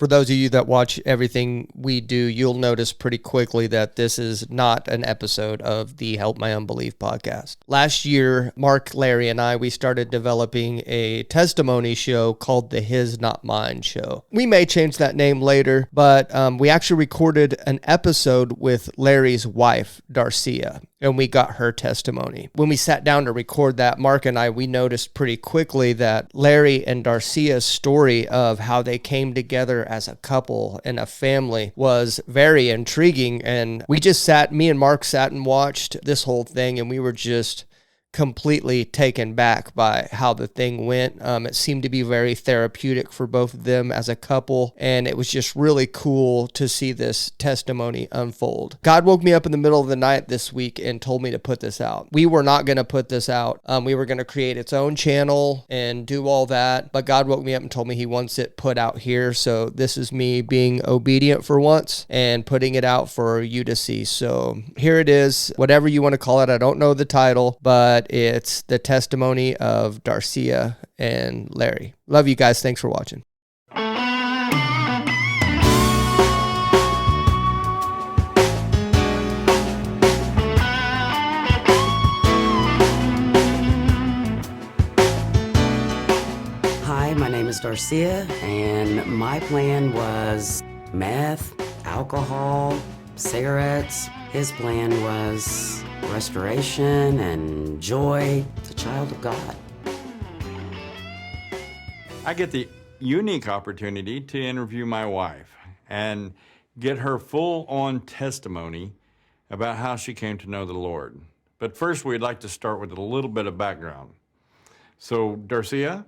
For those of you that watch everything we do, you'll notice pretty quickly that this is not an episode of the Help My Unbelief podcast. Last year, Mark, Larry, and I, we started developing a testimony show called the His Not Mine Show. We may change that name later, but we actually recorded an episode with Larry's wife, Darcia, and we got her testimony. When we sat down to record that, Mark and I, we noticed pretty quickly that Larry and Darcia's story of how they came together as a couple and a family was very intriguing. And me and Mark sat and watched this whole thing, and we were just completely taken back by how the thing went. It seemed to be very therapeutic for both of them as a couple, and it was just really cool to see this testimony unfold. God woke me up in the middle of the night this week and told me to put this out. We were not going to put this out. We were going to create its own channel and do all that, but God woke me up and told me he wants it put out here. So this is me being obedient for once and putting it out for you to see. So here it is, whatever you want to call it. I don't know the title, but it's the testimony of Darcia and Larry. Love you guys. Thanks for watching. Hi, my name is Darcia, and my plan was meth, alcohol, cigarettes. His plan was restoration and joy. It's a child of God. I get the unique opportunity to interview my wife and get her full-on testimony about how she came to know the Lord. But first, we'd like to start with a little bit of background. So, Darcia,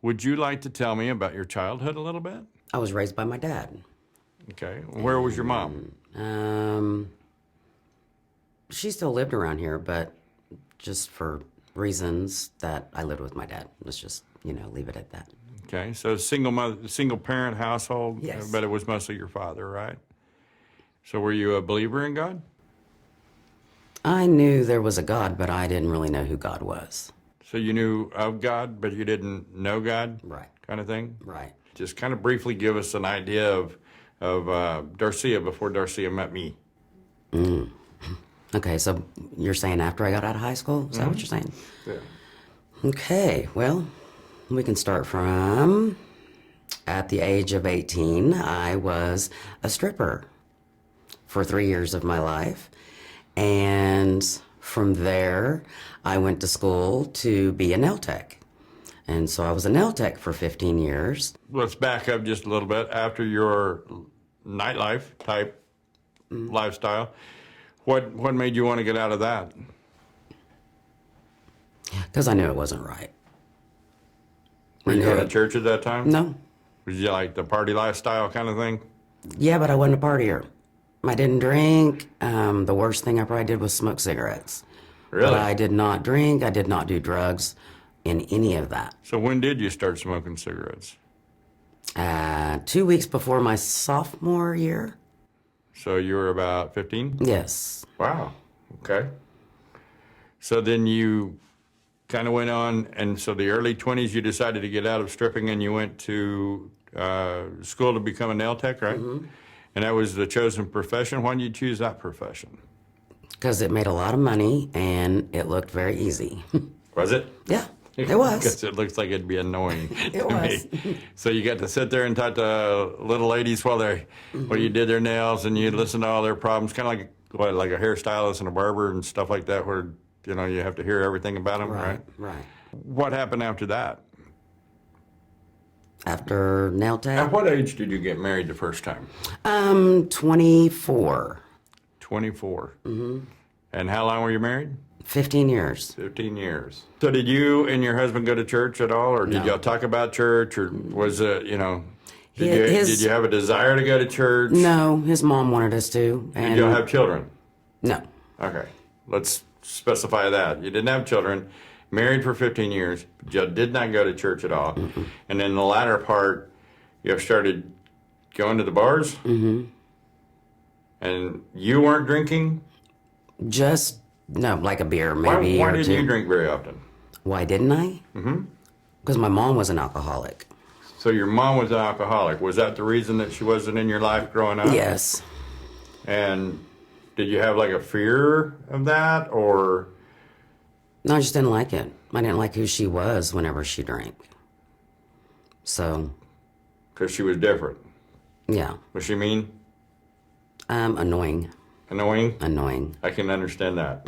would you like to tell me about your childhood a little bit? I was raised by my dad. Okay. Where was your mom? She still lived around here, but just for reasons that I lived with my dad. Let's just, leave it at that. Okay, so single parent household, Yes. But it was mostly your father, right? So were you a believer in God? I knew there was a God, but I didn't really know who God was. So you knew of God, but you didn't know God? Right. Kind of thing? Right. Just kind of briefly give us an idea of Darcia before Darcia met me. Okay, so you're saying after I got out of high school? Is that what you're saying? Yeah. Okay, well, we can start from at the age of 18, I was a stripper for 3 years of my life. And from there, I went to school to be a nail tech. And so I was a nail tech for 15 years. Let's back up just a little bit. After your nightlife type lifestyle, what made you want to get out of that? Because I knew it wasn't right. Were you going to church at that time? No. Was you like the party lifestyle kind of thing? Yeah, but I wasn't a partier. I didn't drink. The worst thing I probably did was smoke cigarettes. Really? But I did not drink. I did not do drugs in any of that. So when did you start smoking cigarettes? 2 weeks before my sophomore year. So you were about 15? Yes. Wow. Okay. So then you kind of went on, and so the early 20s you decided to get out of stripping and you went to school to become a nail tech, right? Mm-hmm. And that was the chosen profession. Why did you choose that profession? Because it made a lot of money and it looked very easy. Was it? Yeah, it was. Because it looks like it'd be annoying It to was. me. So you got to sit there and talk to little ladies while you did their nails, and you listen to all their problems, kind of like a hairstylist and a barber and stuff like that, where you have to hear everything about them, right? Right. What happened after that? After nail tech? At what age did you get married the first time? 24. 24. Mm-hmm. And how long were you married? 15 years. 15 years. So did you and your husband go to church at all, or did y'all talk about church, or was it, did you have a desire to go to church? No, his mom wanted us to. Did y'all have children? No. Okay, let's specify that. You didn't have children, married for 15 years, but you did not go to church at all. Mm-hmm. And then the latter part, you started going to the bars? Mm-hmm. And you weren't drinking? No, like a beer, maybe. Why didn't you drink very often? Why didn't I? Mm-hmm. Because my mom was an alcoholic. So your mom was an alcoholic. Was that the reason that she wasn't in your life growing up? Yes. And did you have like a fear of that, or? No, I just didn't like it. I didn't like who she was whenever she drank. So. Because she was different. Yeah. Was she mean? Annoying. Annoying? Annoying. I can understand that.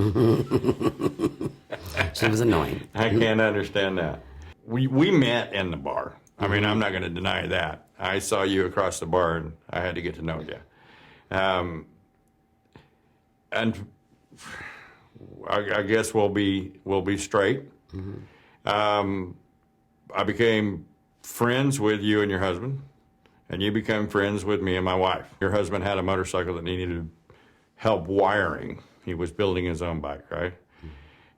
She was annoying. I can't understand that. We met in the bar. I mean, I'm not going to deny that. I saw you across the bar, and I had to get to know you. And I guess we'll be straight. I became friends with you and your husband, and you became friends with me and my wife. Your husband had a motorcycle that needed help wiring. He was building his own bike, right?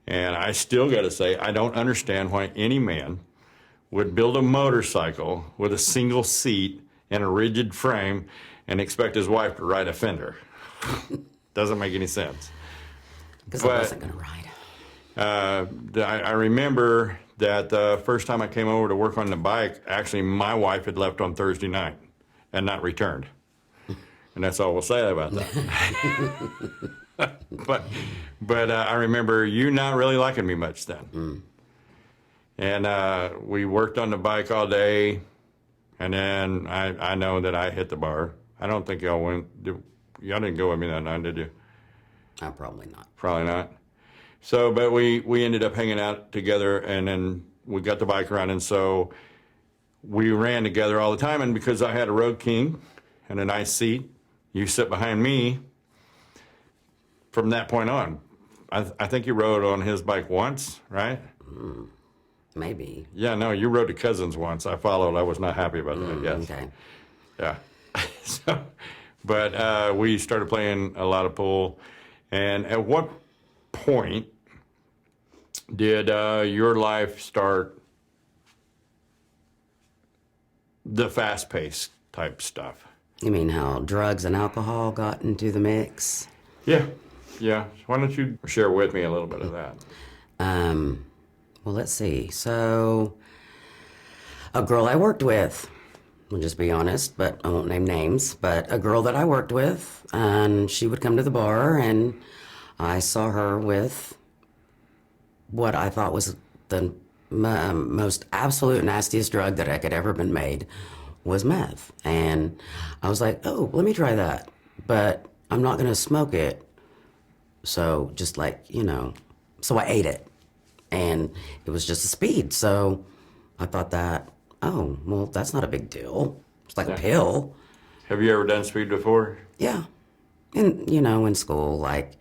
And I still got to say, I don't understand why any man would build a motorcycle with a single seat and a rigid frame and expect his wife to ride a fender. Doesn't make any sense. Because I wasn't going to ride. I remember that the first time I came over to work on the bike, actually my wife had left on Thursday night and not returned. And that's all we'll say about that. but I remember you not really liking me much then. And we worked on the bike all day, and then I know that I hit the bar. I don't think y'all went. Y'all didn't go with me that night, did you? Probably not. Probably not. So, but we ended up hanging out together, and then we got the bike running. So we ran together all the time, and because I had a Road King and a nice seat, you sit behind me. From that point on, I think you rode on his bike once, right? Maybe. Yeah, no, you rode to Cousins once. I followed. I was not happy about that, yes. Okay. Yeah. But we started playing a lot of pool. And at what point did your life start the fast-paced type stuff? You mean how drugs and alcohol got into the mix? Yeah. Why don't you share with me a little bit of that? Well, let's see. So, a girl I worked with, I'll just be honest, but I won't name names, but a girl that I worked with, and she would come to the bar, and I saw her with what I thought was the most absolute nastiest drug that I could ever been made, was meth. And I was like, oh, let me try that, but I'm not going to smoke it. So just like, so I ate it, and it was just a speed. So I thought that, oh, well, that's not a big deal. It's like a pill. Have you ever done speed before? Yeah. And, in school, like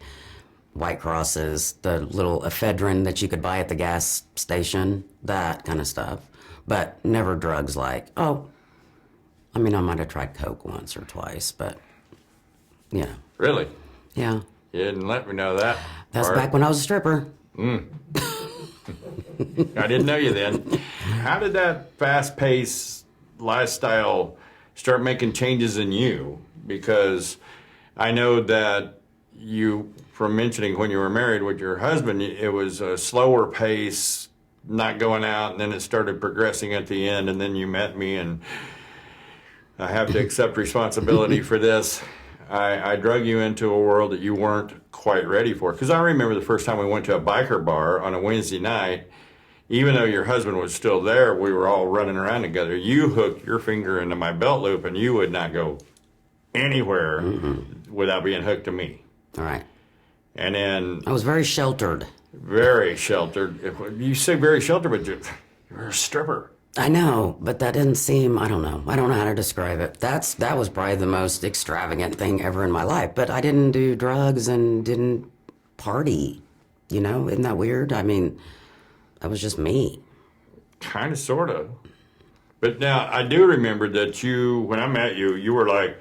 White Crosses, the little ephedrine that you could buy at the gas station, that kind of stuff. But never drugs like, I might have tried Coke once or twice, but, Really? Yeah. You didn't let me know that. That's back when I was a stripper. I didn't know you then. How did that fast-paced lifestyle start making changes in you? Because I know that you, from mentioning when you were married with your husband, it was a slower pace, not going out, and then it started progressing at the end, and then you met me, and I have to accept responsibility for this. I drug you into a world that you weren't quite ready for. Because I remember the first time we went to a biker bar on a Wednesday night, even though your husband was still there, we were all running around together. You hooked your finger into my belt loop, and you would not go anywhere without being hooked to me. All right. And then... I was very sheltered. Very sheltered. You say very sheltered, but you're a stripper. I know, but that didn't seem, I don't know how to describe it. That was probably the most extravagant thing ever in my life. But I didn't do drugs and didn't party. Isn't that weird? I mean, that was just me. Kind of, sort of. But now, I do remember that when I met you, you were like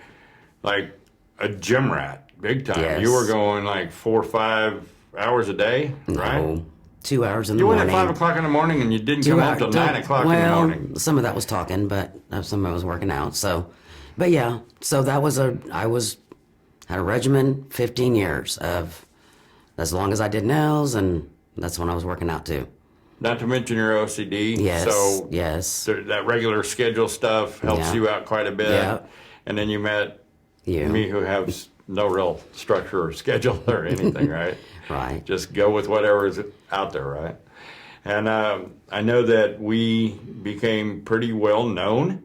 a gym rat, big time. Yes. You were going like 4 or 5 hours a day, right? No, 2 hours in the You went morning. at 5 o'clock in the morning, and you didn't come home till 9 o'clock in the morning. Well, some of that was talking, but some of it was working out. So, but yeah, so that was had a regimen, 15 years of as long as I did nails, and that's when I was working out too. Not to mention your OCD. Yes, So yes. that regular schedule stuff helps Yeah. you out quite a bit. Yeah. And then you met You. me, who has no real structure or schedule or anything, right? Right. Just go with whatever's out there, right? And I know that we became pretty well known,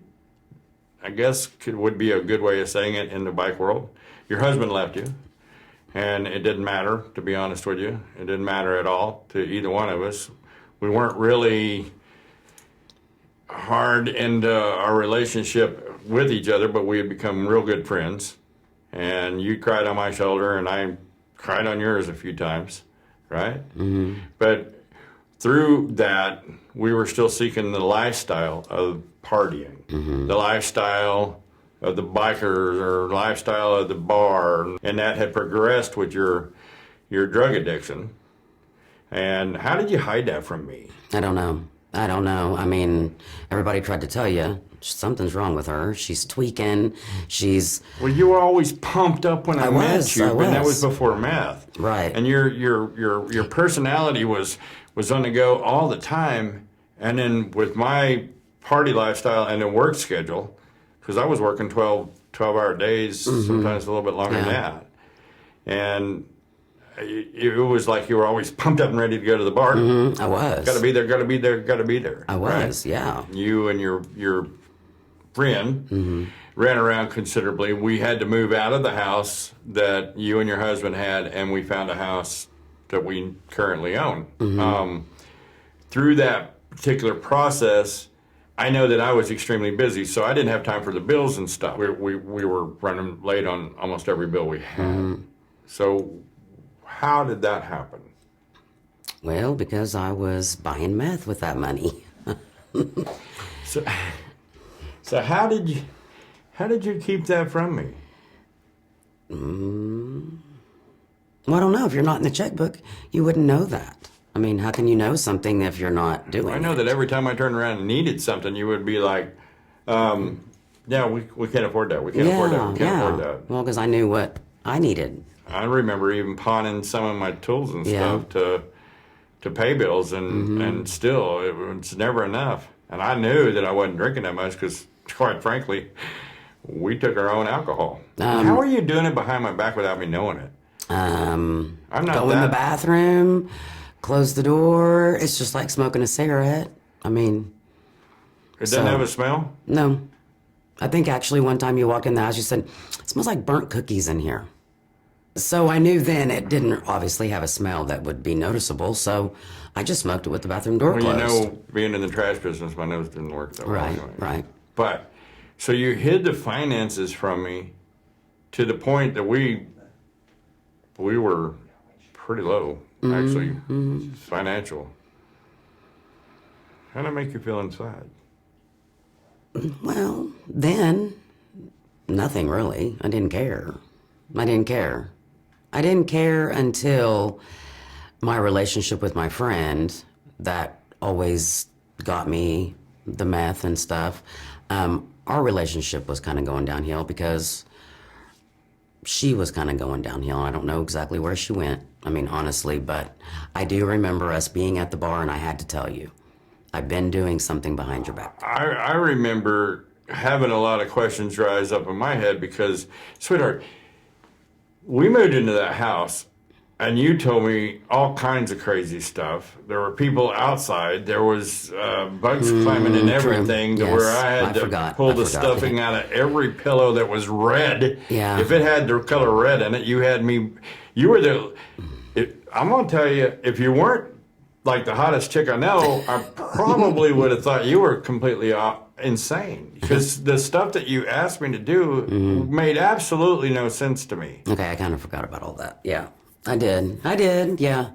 I guess would be a good way of saying it, in the bike world. Your husband left you, and it didn't matter, to be honest with you. It didn't matter at all to either one of us. We weren't really hard into our relationship with each other, but we had become real good friends. And you cried on my shoulder, and I cried on yours a few times, right? Mm-hmm. But through that, we were still seeking the lifestyle of partying, the lifestyle of the bikers, or lifestyle of the bar, and that had progressed with your drug addiction. And how did you hide that from me? I don't know. I mean, everybody tried to tell you something's wrong with her. She's tweaking. Well, you were always pumped up when I met you, but that was was. before meth, Right. And your personality was on the go all the time. And then with my party lifestyle and the work schedule, because I was working 12-hour days, sometimes a little bit longer than that, and it was like you were always pumped up and ready to go to the bar. I was. Got to be there, got to be there, got to be there. I was, yeah. You and your friend ran around considerably. We had to move out of the house that you and your husband had, and we found a house that we currently own. Through that particular process, I know that I was extremely busy, so I didn't have time for the bills and stuff. We were running late on almost every bill we had. So how did that happen? Well, because I was buying meth with that money. So how did you keep that from me? Well, I don't know. If you're not in the checkbook, you wouldn't know that. I mean, how can you know something if you're not doing it? I know that every time I turned around and needed something, you would be like, yeah, we can't afford that. We can't afford that. We can't afford that. Well, because I knew what I needed. I remember even pawning some of my tools and stuff to pay bills, and still, it was never enough. And I knew that I wasn't drinking that much because, quite frankly, we took our own alcohol. How are you doing it behind my back without me knowing it? I'm not go in the bathroom, close the door. It's just like smoking a cigarette. I mean, It doesn't have a smell? no. I think actually one time you walked in the house, you said, "It smells like burnt cookies in here." So I knew then it didn't obviously have a smell that would be noticeable. So I just smoked it with the bathroom door Well, closed. you know, being in the trash business, my nose didn't work that well. Right, Anyway. right. But, so you hid the finances from me to the point that we were pretty low, actually, financial. How did it make you feel inside? Well, then, nothing really. I didn't care. I didn't care until my relationship with my friend that always got me the meth and stuff. Our relationship was kind of going downhill because she was kind of going downhill. I don't know exactly where she went. I mean, honestly, but I do remember us being at the bar, and I had to tell you, I've been doing something behind your back. I remember having a lot of questions rise up in my head because, sweetheart, we moved into that house and you told me all kinds of crazy stuff. There were people outside. There was bugs climbing in everything to yes, where I had to pull the stuffing out of every pillow that was red. Yeah. If it had the color red in it, you were the, I'm going to tell you, if you weren't like the hottest chick I know, I probably would have thought you were completely insane. Because the stuff that you asked me to do made absolutely no sense to me. Okay, I kind of forgot about all that. Yeah, I did, yeah.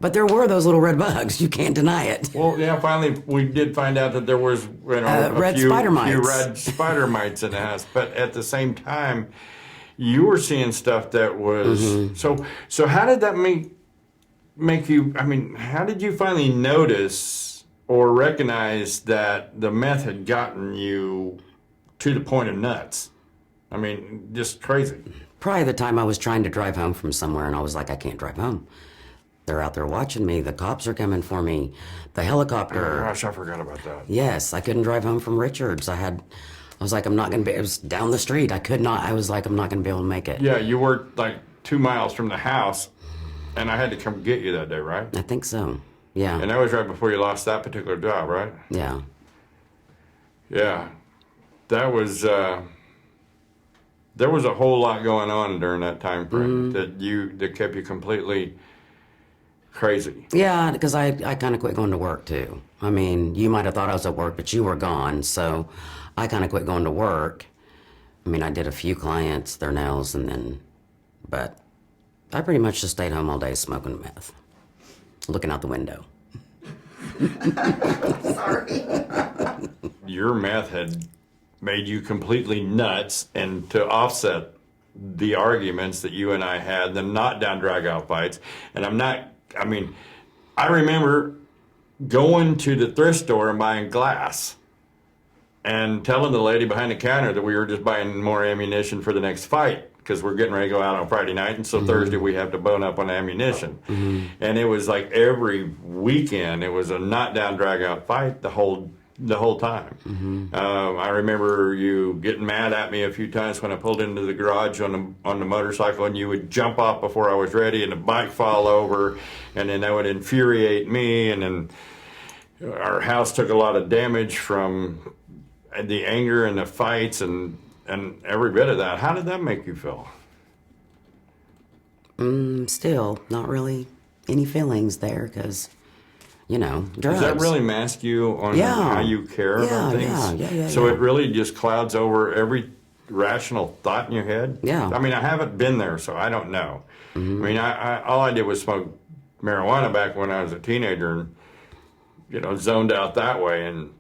But there were those little red bugs. You can't deny it. Well, yeah, finally we did find out that there was a red few spider mites. red spider mites in the house. But at the same time, you were seeing stuff that was... So how did that make you... I mean, how did you finally notice or recognize that the meth had gotten you to the point of nuts? I mean, just crazy. Probably the time I was trying to drive home from somewhere, and I was like, I can't drive home. They're out there watching me. The cops are coming for me. The helicopter. Oh, gosh, I forgot about that. Yes, I couldn't drive home from Richards. I was like, I'm not going to be, it was down the street. I was like, I'm not going to be able to make it. Yeah, you were like 2 miles from the house, and I had to come get you that day, right? I think so. Yeah. And that was right before you lost that particular job, right? Yeah. Yeah. That was, there was a whole lot going on during that time frame that kept you completely crazy. Yeah, because I kind of quit going to work too. I mean, you might have thought I was at work, but you were gone. So I kind of quit going to work. I mean, I did a few clients, their nails, but I pretty much just stayed home all day smoking meth, looking out the window. Sorry. Your meth had made you completely nuts, and to offset the arguments that you and I had, the knockdown, drag-out fights, and I remember going to the thrift store and buying glass and telling the lady behind the counter that we were just buying more ammunition for the next fight because we're getting ready to go out on Friday night, and so Thursday we have to bone up on ammunition. And it was like every weekend it was a knockdown, drag-out fight the whole time. I remember you getting mad at me a few times when I pulled into the garage on the motorcycle, and you would jump off before I was ready, and the bike fall over, and then that would infuriate me, and then our house took a lot of damage from the anger and the fights and every bit of that. How did that make you feel? Still, not really any feelings there because, drugs. Does that really mask you on how you care about things? Yeah. So it really just clouds over every rational thought in your head? Yeah. I mean, I haven't been there, so I don't know. I mean, all I did was smoke marijuana back when I was a teenager and, zoned out that way. And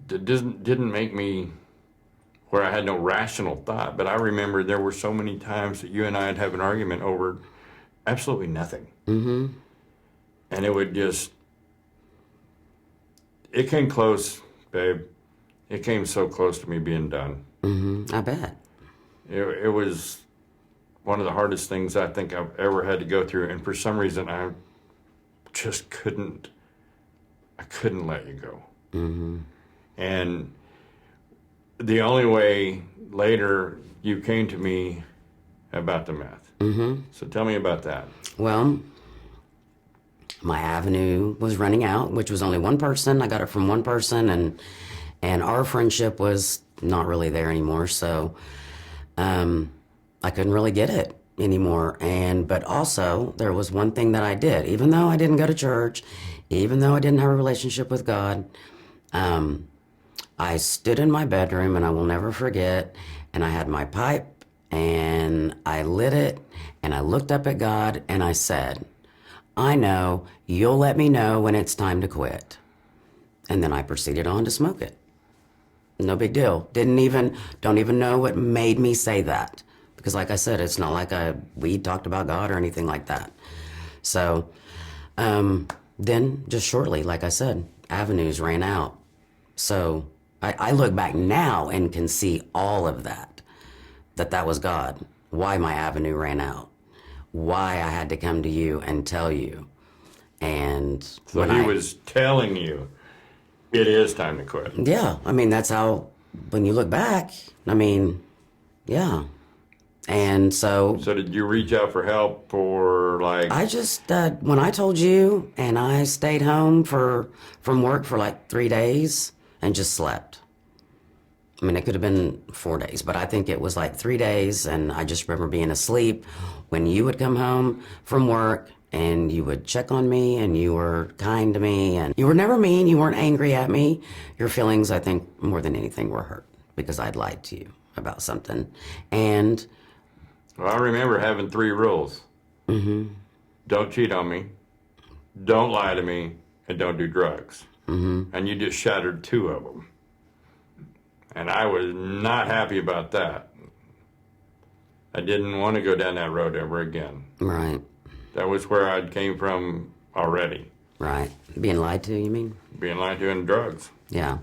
it didn't make me where I had no rational thought. But I remember there were so many times that you and I would have an argument over absolutely nothing. And it would it came close, babe. It came so close to me being done. I bet. It was one of the hardest things I think I've ever had to go through. And for some reason, I just couldn't let you go. And the only way later you came to me about the meth. So tell me about that. Well, my avenue was running out, which was only one person. I got it from one person, and our friendship was not really there anymore. So I couldn't really get it anymore. But also there was one thing that I did, even though I didn't go to church, even though I didn't have a relationship with God. I stood in my bedroom, and I will never forget, and I had my pipe, and I lit it, and I looked up at God, and I said, I know you'll let me know when it's time to quit. And then I proceeded on to smoke it. No big deal. Don't even know what made me say that. Because like I said, it's not like we talked about God or anything like that. So then just shortly, like I said, avenues ran out. So I look back now and can see all of that was God. Why my avenue ran out. Why I had to come to you and tell you. And so he was telling you it is time to quit. Yeah. I mean, that's how, when you look back, I mean, yeah. And so did you reach out for help for I just, when I told you, and I stayed home from work for like 3 days and just slept. I mean, it could have been 4 days, but I think it was like 3 days, and I just remember being asleep when you would come home from work, and you would check on me, and you were kind to me, and you were never mean, you weren't angry at me. Your feelings, I think, more than anything, were hurt because I'd lied to you about something. And well, I remember having 3 rules. Don't cheat on me, don't lie to me, and don't do drugs. And you just shattered 2 of them. And I was not happy about that. I didn't want to go down that road ever again. Right. That was where I came from already. Right. Being lied to, you mean? Being lied to and drugs. Yeah.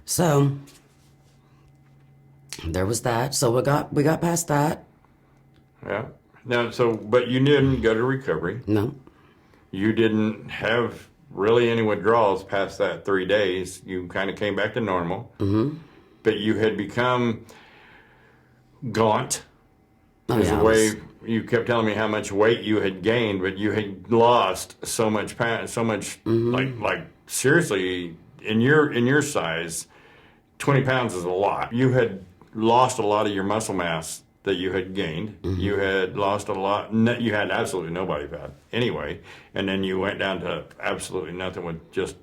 So there was that. So we got past that. Yeah. Now, but you didn't go to recovery. No. You didn't have really any withdrawals past that 3 days. You kind of came back to normal. Mm-hmm. But you had become gaunt. Oh, There's yeah, a way you kept telling me how much weight you had gained, but you had lost so much, like seriously, in your size, 20 pounds is a lot. You had lost a lot of your muscle mass that you had gained. You had lost a lot. You had absolutely no body fat anyway, and then you went down to absolutely nothing with just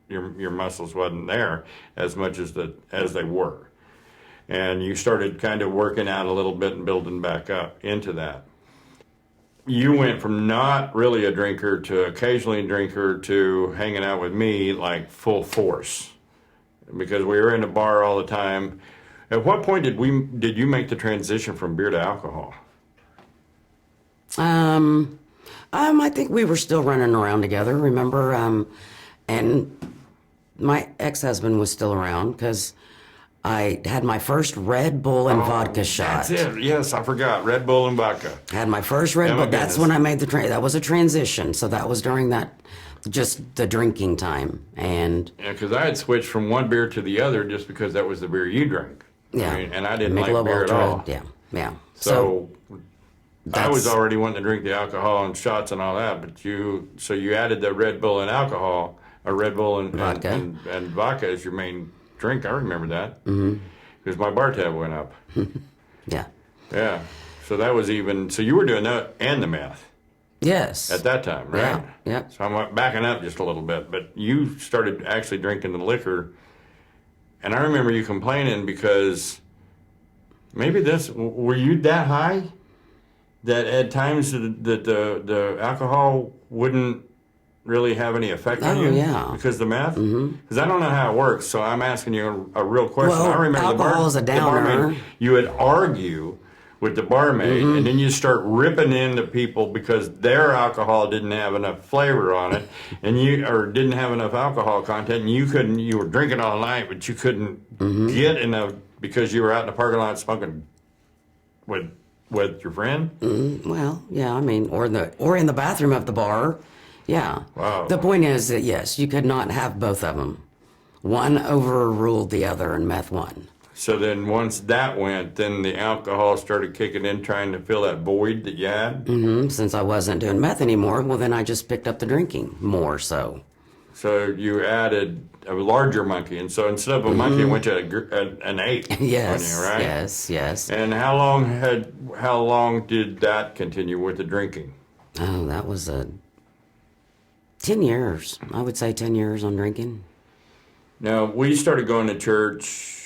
your muscles wasn't there as much as they were. And you started kind of working out a little bit and building back up into that. You went from not really a drinker to occasionally a drinker to hanging out with me like full force, because we were in the bar all the time. At what point did you make the transition from beer to alcohol? I think we were still running around together, remember? And my ex-husband was still around because I had my first Red Bull and vodka shot. That's it. Yes, I forgot. Red Bull and vodka. Had my first Red Bull. That's when I made that was a transition. So that was during just the drinking time. And yeah, because I had switched from one beer to the other just because that was the beer you drank. yeah, and I didn't Michelob like beer Ultra, at all. Yeah. So I was already wanting to drink the alcohol and shots and all that, but you added the Red Bull and alcohol, or Red Bull and vodka, and vodka as your main drink. I remember that because my bar tab went up. Yeah. Yeah. So that was even. So you were doing that and the meth. Yes. At that time, right? Yeah. So I'm backing up just a little bit, but you started actually drinking the liquor, and I remember you complaining because maybe were you that high that at times that the alcohol wouldn't really have any effect on you? Yeah. Because the meth? Because I don't know how it works, so I'm asking you a real question. Well, I remember alcohol is a downer. the barmaid, you would argue with the barmaid, and then you start ripping into people because their alcohol didn't have enough flavor on it, or didn't have enough alcohol content, and you were drinking all night, but you couldn't get enough because you were out in the parking lot smoking with your friend. Well, yeah. I mean, or in the bathroom of the bar. Yeah. Wow. The point is that yes, you could not have both of them. One overruled the other, and meth won. So then once that went, then the alcohol started kicking in, trying to fill that void that you had? Since I wasn't doing meth anymore, well, then I just picked up the drinking more so. So you added a larger monkey, and so instead of a monkey, it went to an ape. Yes, on you, right? yes. And how long did that continue with the drinking? Oh, that was 10 years. I would say 10 years on drinking. Now, we started going to church.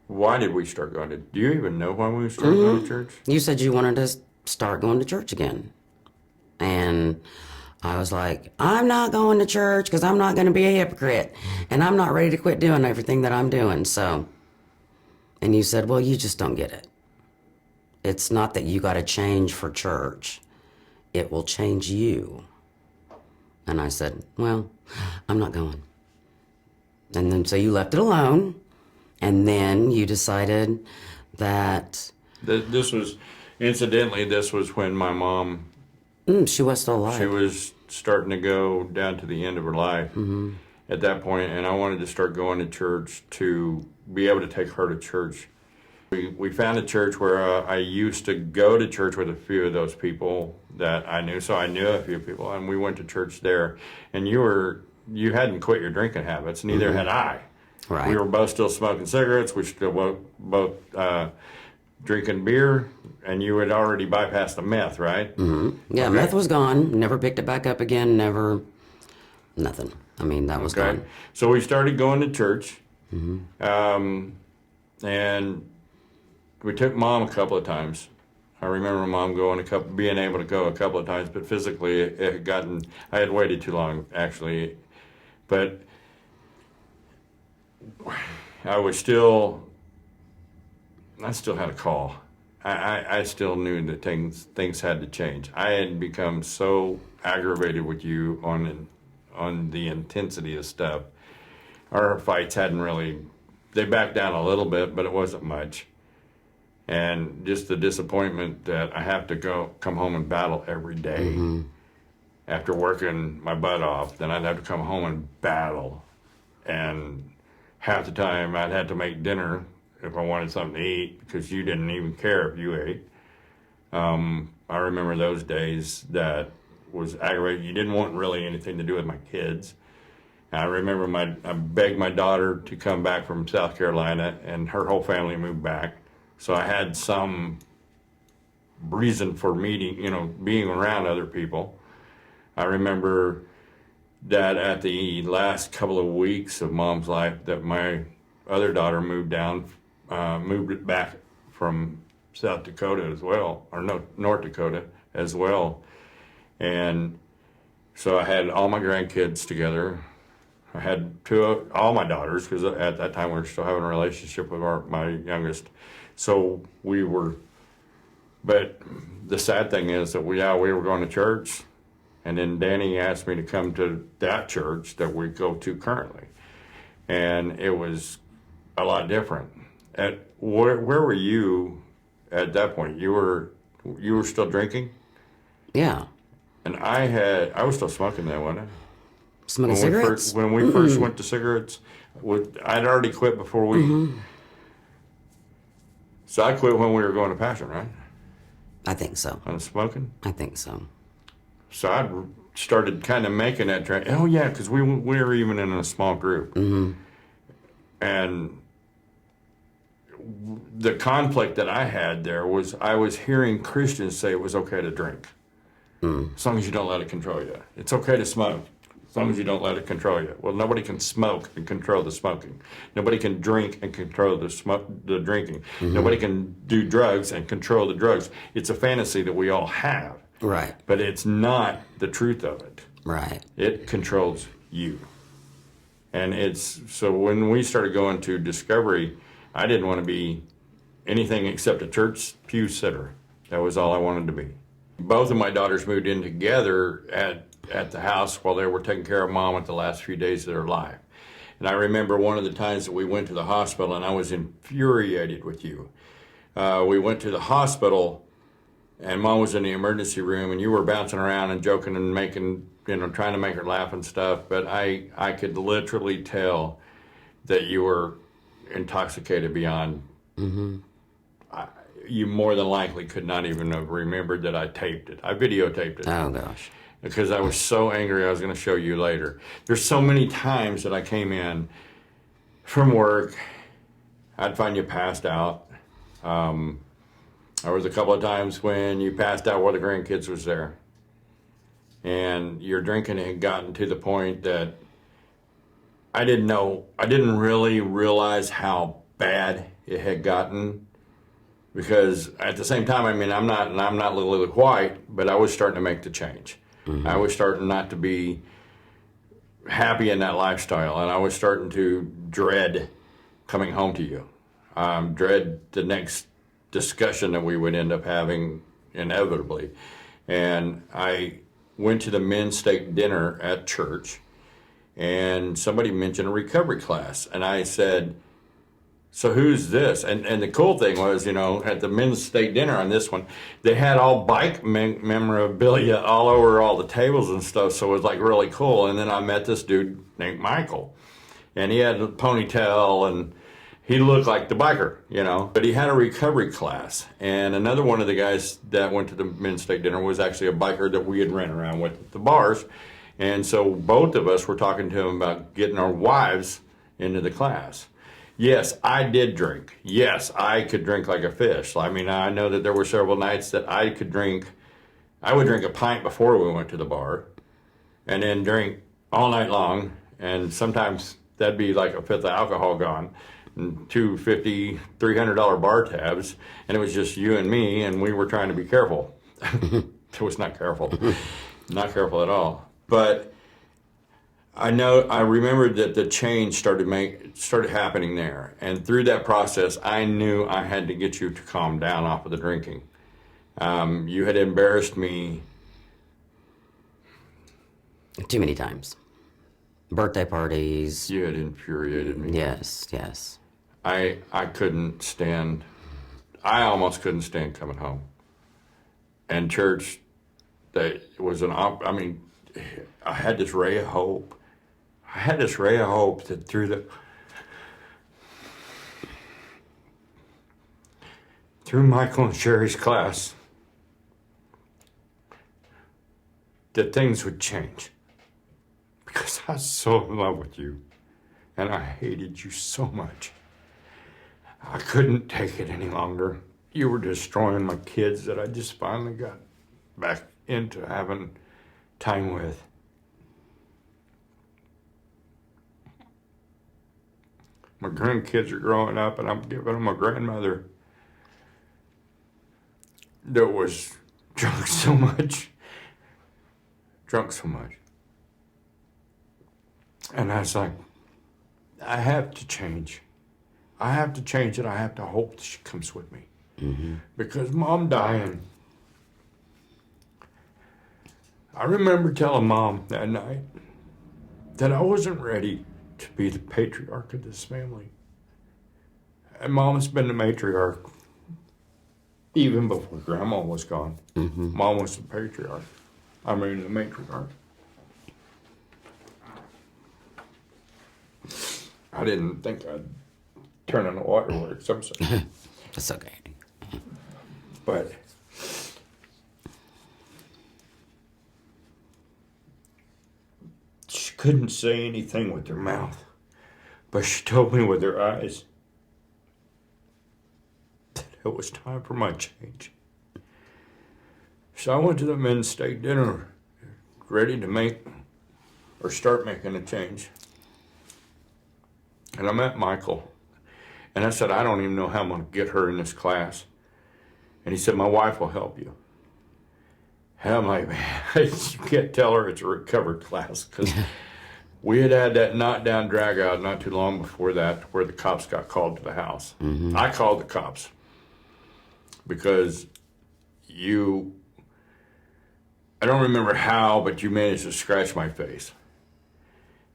Why did we start going to? Do you even know why we started going to church? You said you wanted to start going to church again. And I was like, I'm not going to church because I'm not going to be a hypocrite. And I'm not ready to quit doing everything that I'm doing. So, and you said, well, you just don't get it. It's not that you got to change for church. It will change you. And I said, well, I'm not going. And then so you left it alone. And then you decided that... This was when my mom... she was still alive. She was starting to go down to the end of her life at that point, and I wanted to start going to church to be able to take her to church. We found a church where I used to go to church with a few of those people that I knew, so I knew a few people, and we went to church there. And you hadn't quit your drinking habits, neither had I. Right. We were both still smoking cigarettes. We still both drinking beer, and you had already bypassed the meth, right? Yeah, okay. Meth was gone. Never picked it back up again. Never, nothing. I mean, that was gone. So we started going to church, and we took Mom a couple of times. I remember Mom being able to go a couple of times, but physically I had waited too long, actually. But I still had a call. I still knew that things had to change. I had become so aggravated with you on the intensity of stuff. Our fights they backed down a little bit, but it wasn't much. And just the disappointment that I have to come home and battle every day. After working my butt off, then I'd have to come home and battle. And half the time I'd have to make dinner if I wanted something to eat because you didn't even care if you ate. I remember those days that was aggravating. You didn't want really anything to do with my kids. I remember I begged my daughter to come back from South Carolina, and her whole family moved back. So I had some reason for being around other people. I remember that at the last couple of weeks of Mom's life, that my other daughter moved back from South Dakota as well, or no, North Dakota as well. And so I had all my grandkids together. I had all my daughters, because at that time we were still having a relationship with my youngest. So but the sad thing is that we were going to church, and then Danny asked me to come to that church that we go to currently. And it was a lot different. Where were you at that point? You were still drinking? Yeah. And I was still smoking then, wasn't I? Smoking cigarettes? When we first went to cigarettes, I'd already quit before we... So I quit when we were going to Passion, right? I think so. On smoking? I think so. So I started kind of making that train. Oh, yeah, because we were even in a small group. And the conflict that I had there was I was hearing Christians say it was okay to drink. As long as you don't let it control you. It's okay to smoke. As long as you don't let it control you. Well, nobody can smoke and control the smoking. Nobody can drink and control the drinking. Nobody can do drugs and control the drugs. It's a fantasy that we all have. Right. But it's not the truth of it. Right. It controls you. And so when we started going to Discovery, I didn't want to be anything except a church pew sitter. That was all I wanted to be. Both of my daughters moved in together at the house while they were taking care of Mom at the last few days of their life. And I remember one of the times that we went to the hospital, and I was infuriated with you. We went to the hospital, and Mom was in the emergency room, and you were bouncing around and joking and making, trying to make her laugh and stuff. But I could literally tell that you were intoxicated beyond... You more than likely could not even have remembered that I taped it. I videotaped it. Oh, gosh. Because I was so angry, I was going to show you later. There's so many times that I came in from work, I'd find you passed out. There was a couple of times when you passed out while the grandkids was there. And your drinking had gotten to the point that I didn't really realize how bad it had gotten. Because at the same time, I'm not Lily White, but I was starting to make the change. I was starting not to be happy in that lifestyle, and I was starting to dread coming home to you. Dread the next discussion that we would end up having inevitably. And I went to the men's steak dinner at church, and somebody mentioned a recovery class, and I said, so who's this? And the cool thing was, at the men's steak dinner on this one, they had all bike memorabilia all over all the tables and stuff, so it was like really cool. And then I met this dude named Michael, and he had a ponytail, and he looked like the biker, But he had a recovery class, and another one of the guys that went to the men's steak dinner was actually a biker that we had ran around with at the bars. And so both of us were talking to him about getting our wives into the class. Yes, I did drink. Yes, I could drink like a fish. I know that there were several nights that I would drink a pint before we went to the bar, and then drink all night long, and sometimes that'd be like a fifth of alcohol gone, and $250, $300 bar tabs, and it was just you and me, and we were trying to be careful. It was not careful. Not careful at all. But I remembered that the change started happening there. And through that process, I knew I had to get you to calm down off of the drinking. You had embarrassed me. Too many times. Birthday parties. You had infuriated me. Yes. I couldn't stand I almost couldn't stand coming home. And church, I had this ray of hope. I had this ray of hope that through Michael and Sherry's class, that things would change. Because I was so in love with you. And I hated you so much. I couldn't take it any longer. You were destroying my kids that I just finally got back into having time with. My grandkids are growing up, and I'm giving them a grandmother that was drunk so much. And I was like, I have to change. I have to change, and I have to hope that she comes with me. Mm-hmm. Because Mom dying, I remember telling Mom that night that I wasn't ready to be the patriarch of this family. And Mom's been the matriarch even before Grandma was gone. Mm-hmm. Mom was the patriarch. The matriarch. I didn't think I'd turn on the waterworks. I'm sorry. That's okay. But she couldn't say anything with her mouth, but she told me with her eyes that it was time for my change. So I went to the men's steak dinner, ready to start making a change. And I met Michael, and I said, I don't even know how I'm going to get her in this class. And he said, my wife will help you. And I'm like, man, you can't tell her it's a recovered class, because we had that knockdown drag out not too long before that, where the cops got called to the house. Mm-hmm. I called the cops because I don't remember how, but you managed to scratch my face.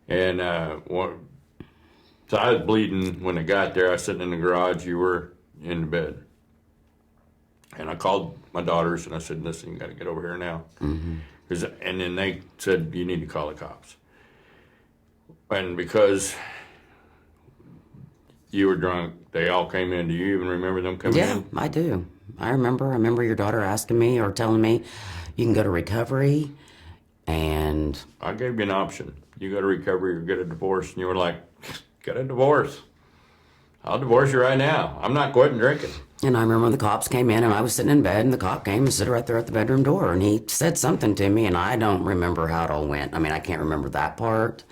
And so I was bleeding when I got there. I was sitting in the garage. You were in the bed. And I called my daughters and I said, listen, you got to get over here now. Mm-hmm. And then they said, you need to call the cops. And because you were drunk, they all came in. Do you even remember them coming in? Yeah, I do. I remember your daughter asking me or telling me, you can go to recovery. And I gave you an option. You go to recovery or get a divorce. And you were like, get a divorce. I'll divorce you right now. I'm not quitting drinking. And I remember when the cops came in and I was sitting in bed and the cop came and stood right there at the bedroom door and he said something to me and I don't remember how it all went. I can't remember that part.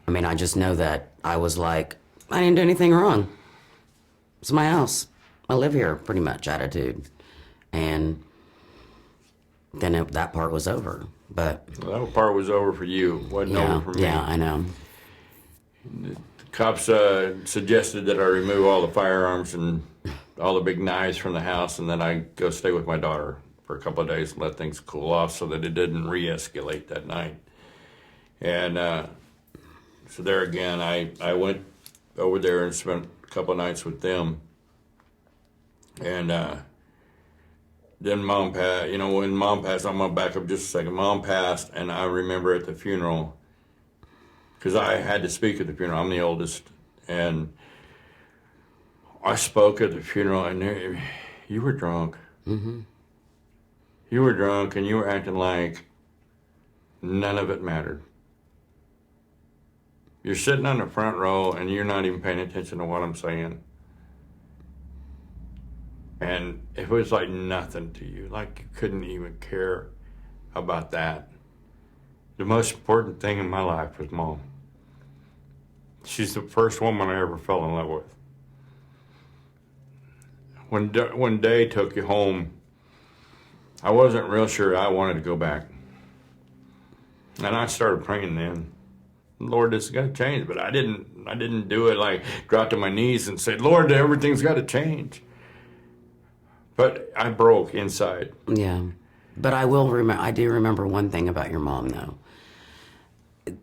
I just know that I was like, I didn't do anything wrong. It's my house. I live here, pretty much attitude. And then that part was over. But that part was over for you. Wasn't over for me. Yeah, I know. The cops suggested that I remove all the firearms and all the big knives from the house, and then I go stay with my daughter for a couple of days and let things cool off so that it didn't re-escalate that night. And so there again, I went over there and spent a couple of nights with them. And then Mom passed. When Mom passed, I'm going to back up just a second. Mom passed, and I remember at the funeral, because I had to speak at the funeral. I'm the oldest. And I spoke at the funeral, and you were drunk. Mm-hmm. You were drunk, and you were acting like none of it mattered. You're sitting on the front row, and you're not even paying attention to what I'm saying. And it was like nothing to you, like you couldn't even care about that. The most important thing in my life was Mom. She's the first woman I ever fell in love with. When Day took you home, I wasn't real sure I wanted to go back. And I started praying then, Lord, this is going to change. But I didn't do it like drop to my knees and say, Lord, everything's got to change. But I broke inside. Yeah. But I do remember one thing about your mom, though.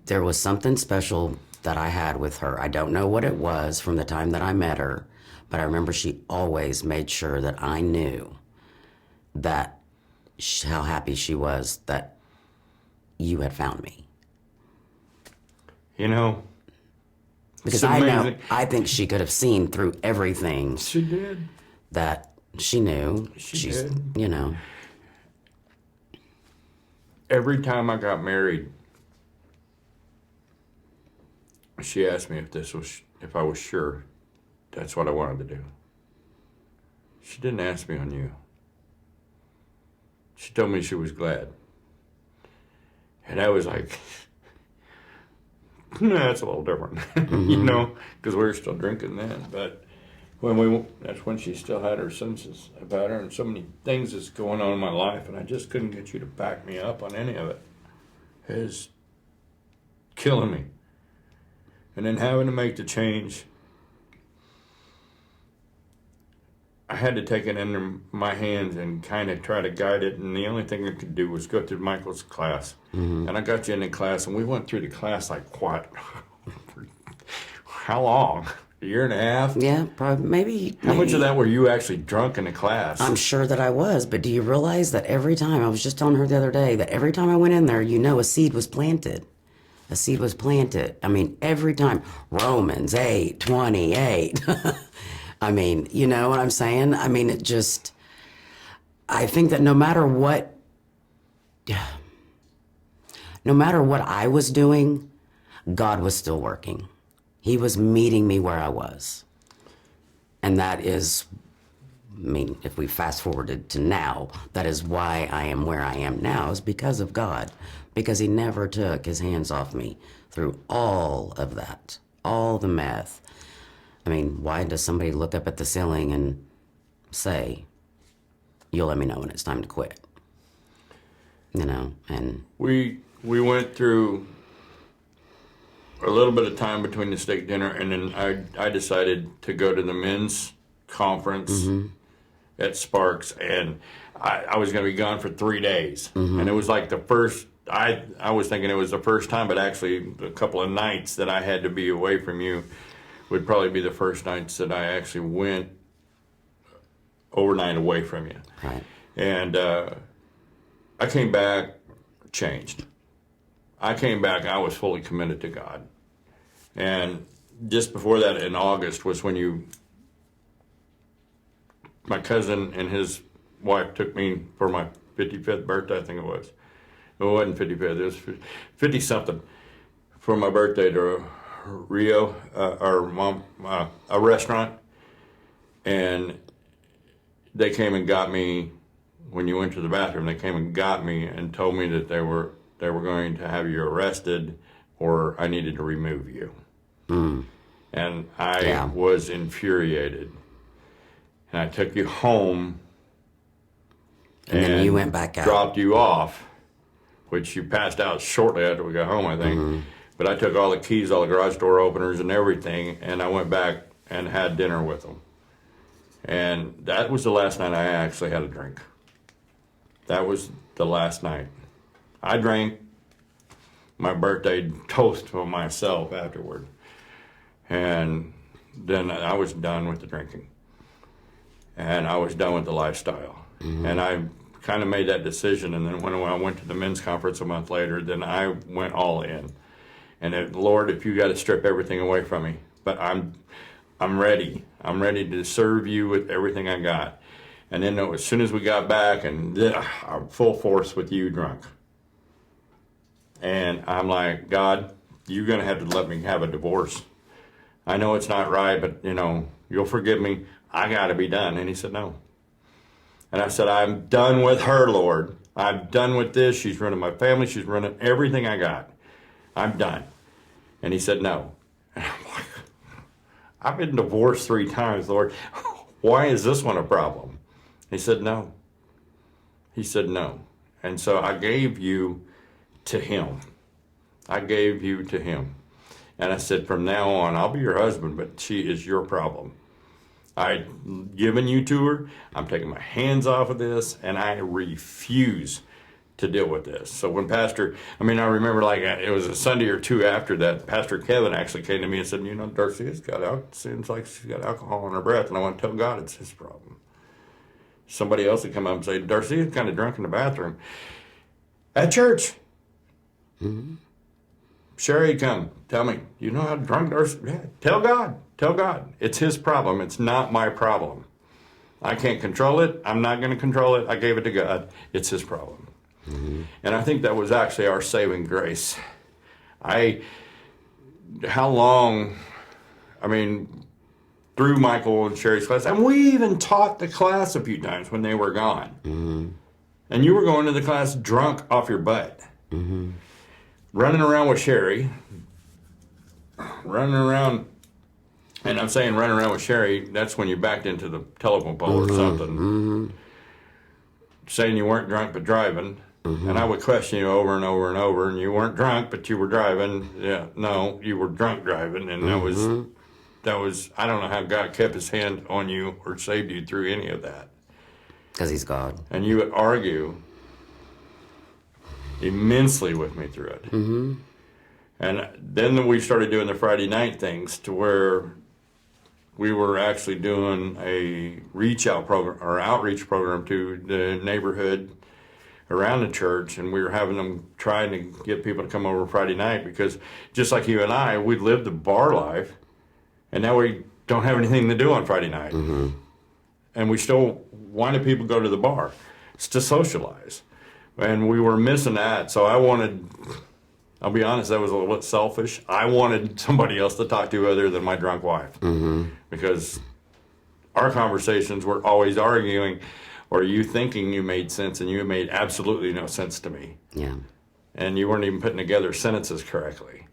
There was something special that I had with her. I don't know what it was from the time that I met her, But I remember she always made sure that I knew that how happy she was that you had found me. You know, Because it's I know, amazing. I think she could have seen through everything She did. that she knew. She did. You know. Every time I got married, she asked me if I was sure that's what I wanted to do. She didn't ask me on you. She told me she was glad. And I was like, that's a little different, you know, because we were still drinking then. But that's when she still had her senses about her, and so many things that's going on in my life, and I just couldn't get you to back me up on any of it. It's killing me. And then having to make the change, I had to take it into my hands and kind of try to guide it. And the only thing I could do was go through Michael's class. And I got you in the class, and we went through the class like what? How long? A year and a half? Yeah, probably, maybe. How much of that were you actually drunk in the class? I'm sure that I was, but do you realize that every time, I was just telling her the other day, that every time I went in there, a seed was planted. A seed was planted. I mean, every time. Romans 8:28. I mean, you know what I'm saying? I mean, I think that no matter what I was doing, God was still working. He was meeting me where I was. And that is, I mean, if we fast forwarded to now, that is why I am where I am now, is because of God. Because he never took his hands off me through all of that, all the meth. I mean, why does somebody look up at the ceiling and say, you'll let me know when it's time to quit? You know, and... We went through a little bit of time between the steak dinner, and then I decided to go to the men's conference at Sparks, and I was going to be gone for 3 days. And it was like the first, I was thinking it was the first time, but actually a couple of nights that I had to be away from you would probably be the first nights that I actually went overnight away from you. Right. And I came back changed. I came back, I was fully committed to God. And just before that, in August, was when my cousin and his wife took me for my 55th birthday, I think it was. It wasn't 55th, it was 50-something, for my birthday to Rio, a restaurant. And they came and got me, when you went to the bathroom, they came and got me and told me that they were going to have you arrested or I needed to remove you. And I was infuriated. And I took you home And then you went back out. Dropped you off, which you passed out shortly after we got home, I think. But I took all the keys, all the garage door openers and everything, and I went back and had dinner with them. And that was the last night I actually had a drink. That was the last night. I drank my birthday toast for myself afterward. And then I was done with the drinking. And I was done with the lifestyle. And I kind of made that decision. And then when I went to the men's conference a month later, then I went all in. And Lord, if you got to strip everything away from me, but I'm ready. I'm ready to serve you with everything I got. And then as soon as we got back, and I'm full force with you drunk. And I'm like, God, you're going to have to let me have a divorce. I know it's not right, but, you'll forgive me. I got to be done. And he said, no. And I said, I'm done with her, Lord. I'm done with this. She's running my family. She's running everything I got. I'm done. And he said, no. And I'm like, I've been divorced 3 times, Lord. Why is this one a problem? He said, no. He said, no. And so I gave you to him. I gave you to him. And I said, from now on, I'll be your husband, but she is your problem. I've given you to her. I'm taking my hands off of this, and I refuse to deal with this. So when I remember like it was a Sunday or two after that, Pastor Kevin actually came to me and said, Darcia's seems like she's got alcohol in her breath. And I want to tell God it's his problem. Somebody else would come up and say, Darcia's kind of drunk in the bathroom. At church. Mm-hmm. Sherry, come, tell me, you know how drunk Darcia? Yeah, tell God. It's his problem. It's not my problem. I can't control it. I'm not going to control it. I gave it to God. It's his problem. Mm-hmm. And I think that was actually our saving grace. Through Michael and Sherry's class, and we even taught the class a few times when they were gone. Mm-hmm. And you were going to the class drunk off your butt. Mm-hmm. Running around with Sherry. Running around, and I'm saying running around with Sherry, that's when you backed into the telephone pole or something. Mm-hmm. Saying you weren't drunk but driving. Mm-hmm. And I would question you over and over and over, and you weren't drunk, but you were driving. Yeah, no, you were drunk driving, and that was, I don't know how God kept his hand on you or saved you through any of that. Because he's God. And you would argue immensely with me through it. Mm-hmm. And then we started doing the Friday night things to where we were actually doing a outreach program to the neighborhood around the church, and we were having them trying to get people to come over Friday night, because just like you and I, we lived the bar life, and now we don't have anything to do on Friday night. Mm-hmm. And we still wanted people to go to the bar. It's to socialize. And we were missing that, so I'll be honest, that was a little bit selfish. I wanted somebody else to talk to other than my drunk wife. Mm-hmm. Because our conversations were always arguing, or you thinking you made sense, and you made absolutely no sense to me. Yeah. And you weren't even putting together sentences correctly.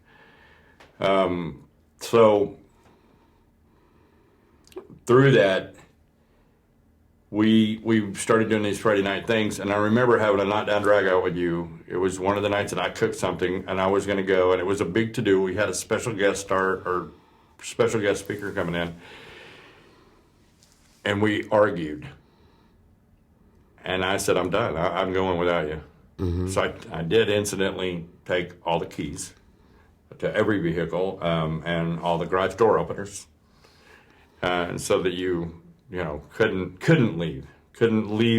So through that, we started doing these Friday night things, and I remember having a knockdown drag out with you. It was one of the nights that I cooked something, and I was going to go, and it was a big to-do. We had a special guest speaker coming in, and we argued. And I said, I'm done. I'm going without you. Mm-hmm. So I did incidentally take all the keys to every vehicle and all the garage door openers, so that you couldn't leave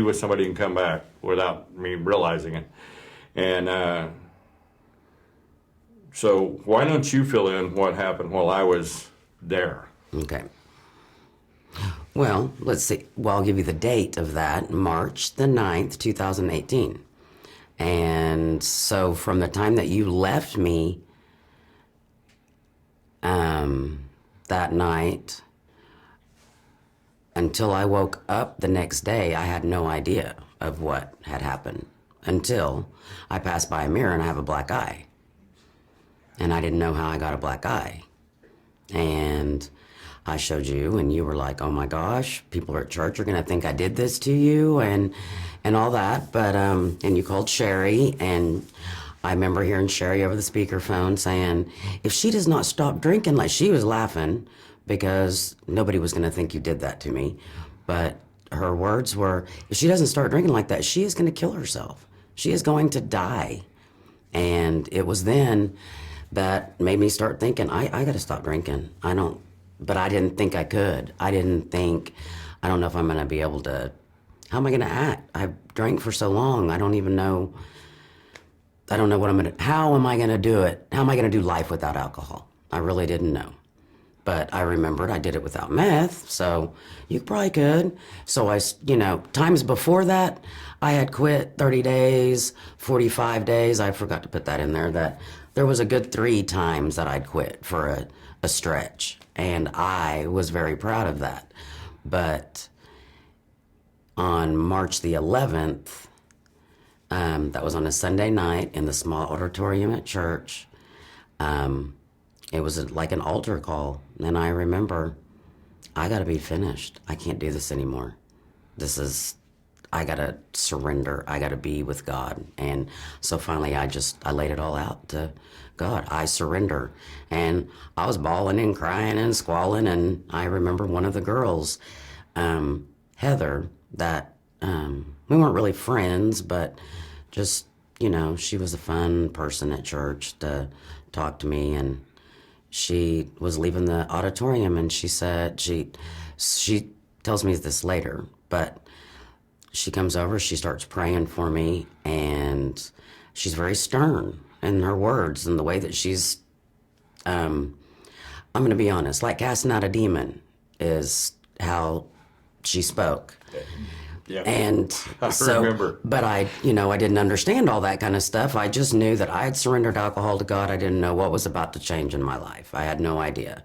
with somebody and come back without me realizing it. And so why don't you fill in what happened while I was there? Okay. Well, let's see. Well, I'll give you the date of that, March the 9th, 2018. And so from the time that you left me that night until I woke up the next day, I had no idea of what had happened until I passed by a mirror and I have a black eye. And I didn't know how I got a black eye. And I showed you, and you were like, oh my gosh, people at church are going to think I did this to you and all that. But, and you called Sherry, and I remember hearing Sherry over the speakerphone saying, if she does not stop drinking, like she was laughing because nobody was going to think you did that to me. But her words were, if she doesn't start drinking like that, she is going to kill herself. She is going to die. And it was then that made me start thinking, I got to stop drinking. But I didn't think I could. I don't know if I'm going to be able to, how am I going to act? I've drank for so long. I don't know how am I going to do it? How am I going to do life without alcohol? I really didn't know. But I remembered I did it without meth, so you probably could. So times before that, I had quit 30 days, 45 days. I forgot to put that in there, that there was a good 3 times that I'd quit for a stretch. And I was very proud of that. But on March the 11th, that was on a Sunday night in the small auditorium at church, it was like an altar call. And I remember, I got to be finished. I can't do this anymore. I got to surrender. I got to be with God. And so finally, I laid it all out to God. I surrender. And I was bawling and crying and squalling. And I remember one of the girls, Heather, that we weren't really friends, but just she was a fun person at church to talk to me, and she was leaving the auditorium, and she said, she tells me this later, but she comes over, she starts praying for me, and she's very stern in her words and the way that she's, I'm going to be honest, like casting out a demon is how she spoke. Yeah. And I so, remember. but I didn't understand all that kind of stuff. I just knew that I had surrendered alcohol to God. I didn't know what was about to change in my life. I had no idea.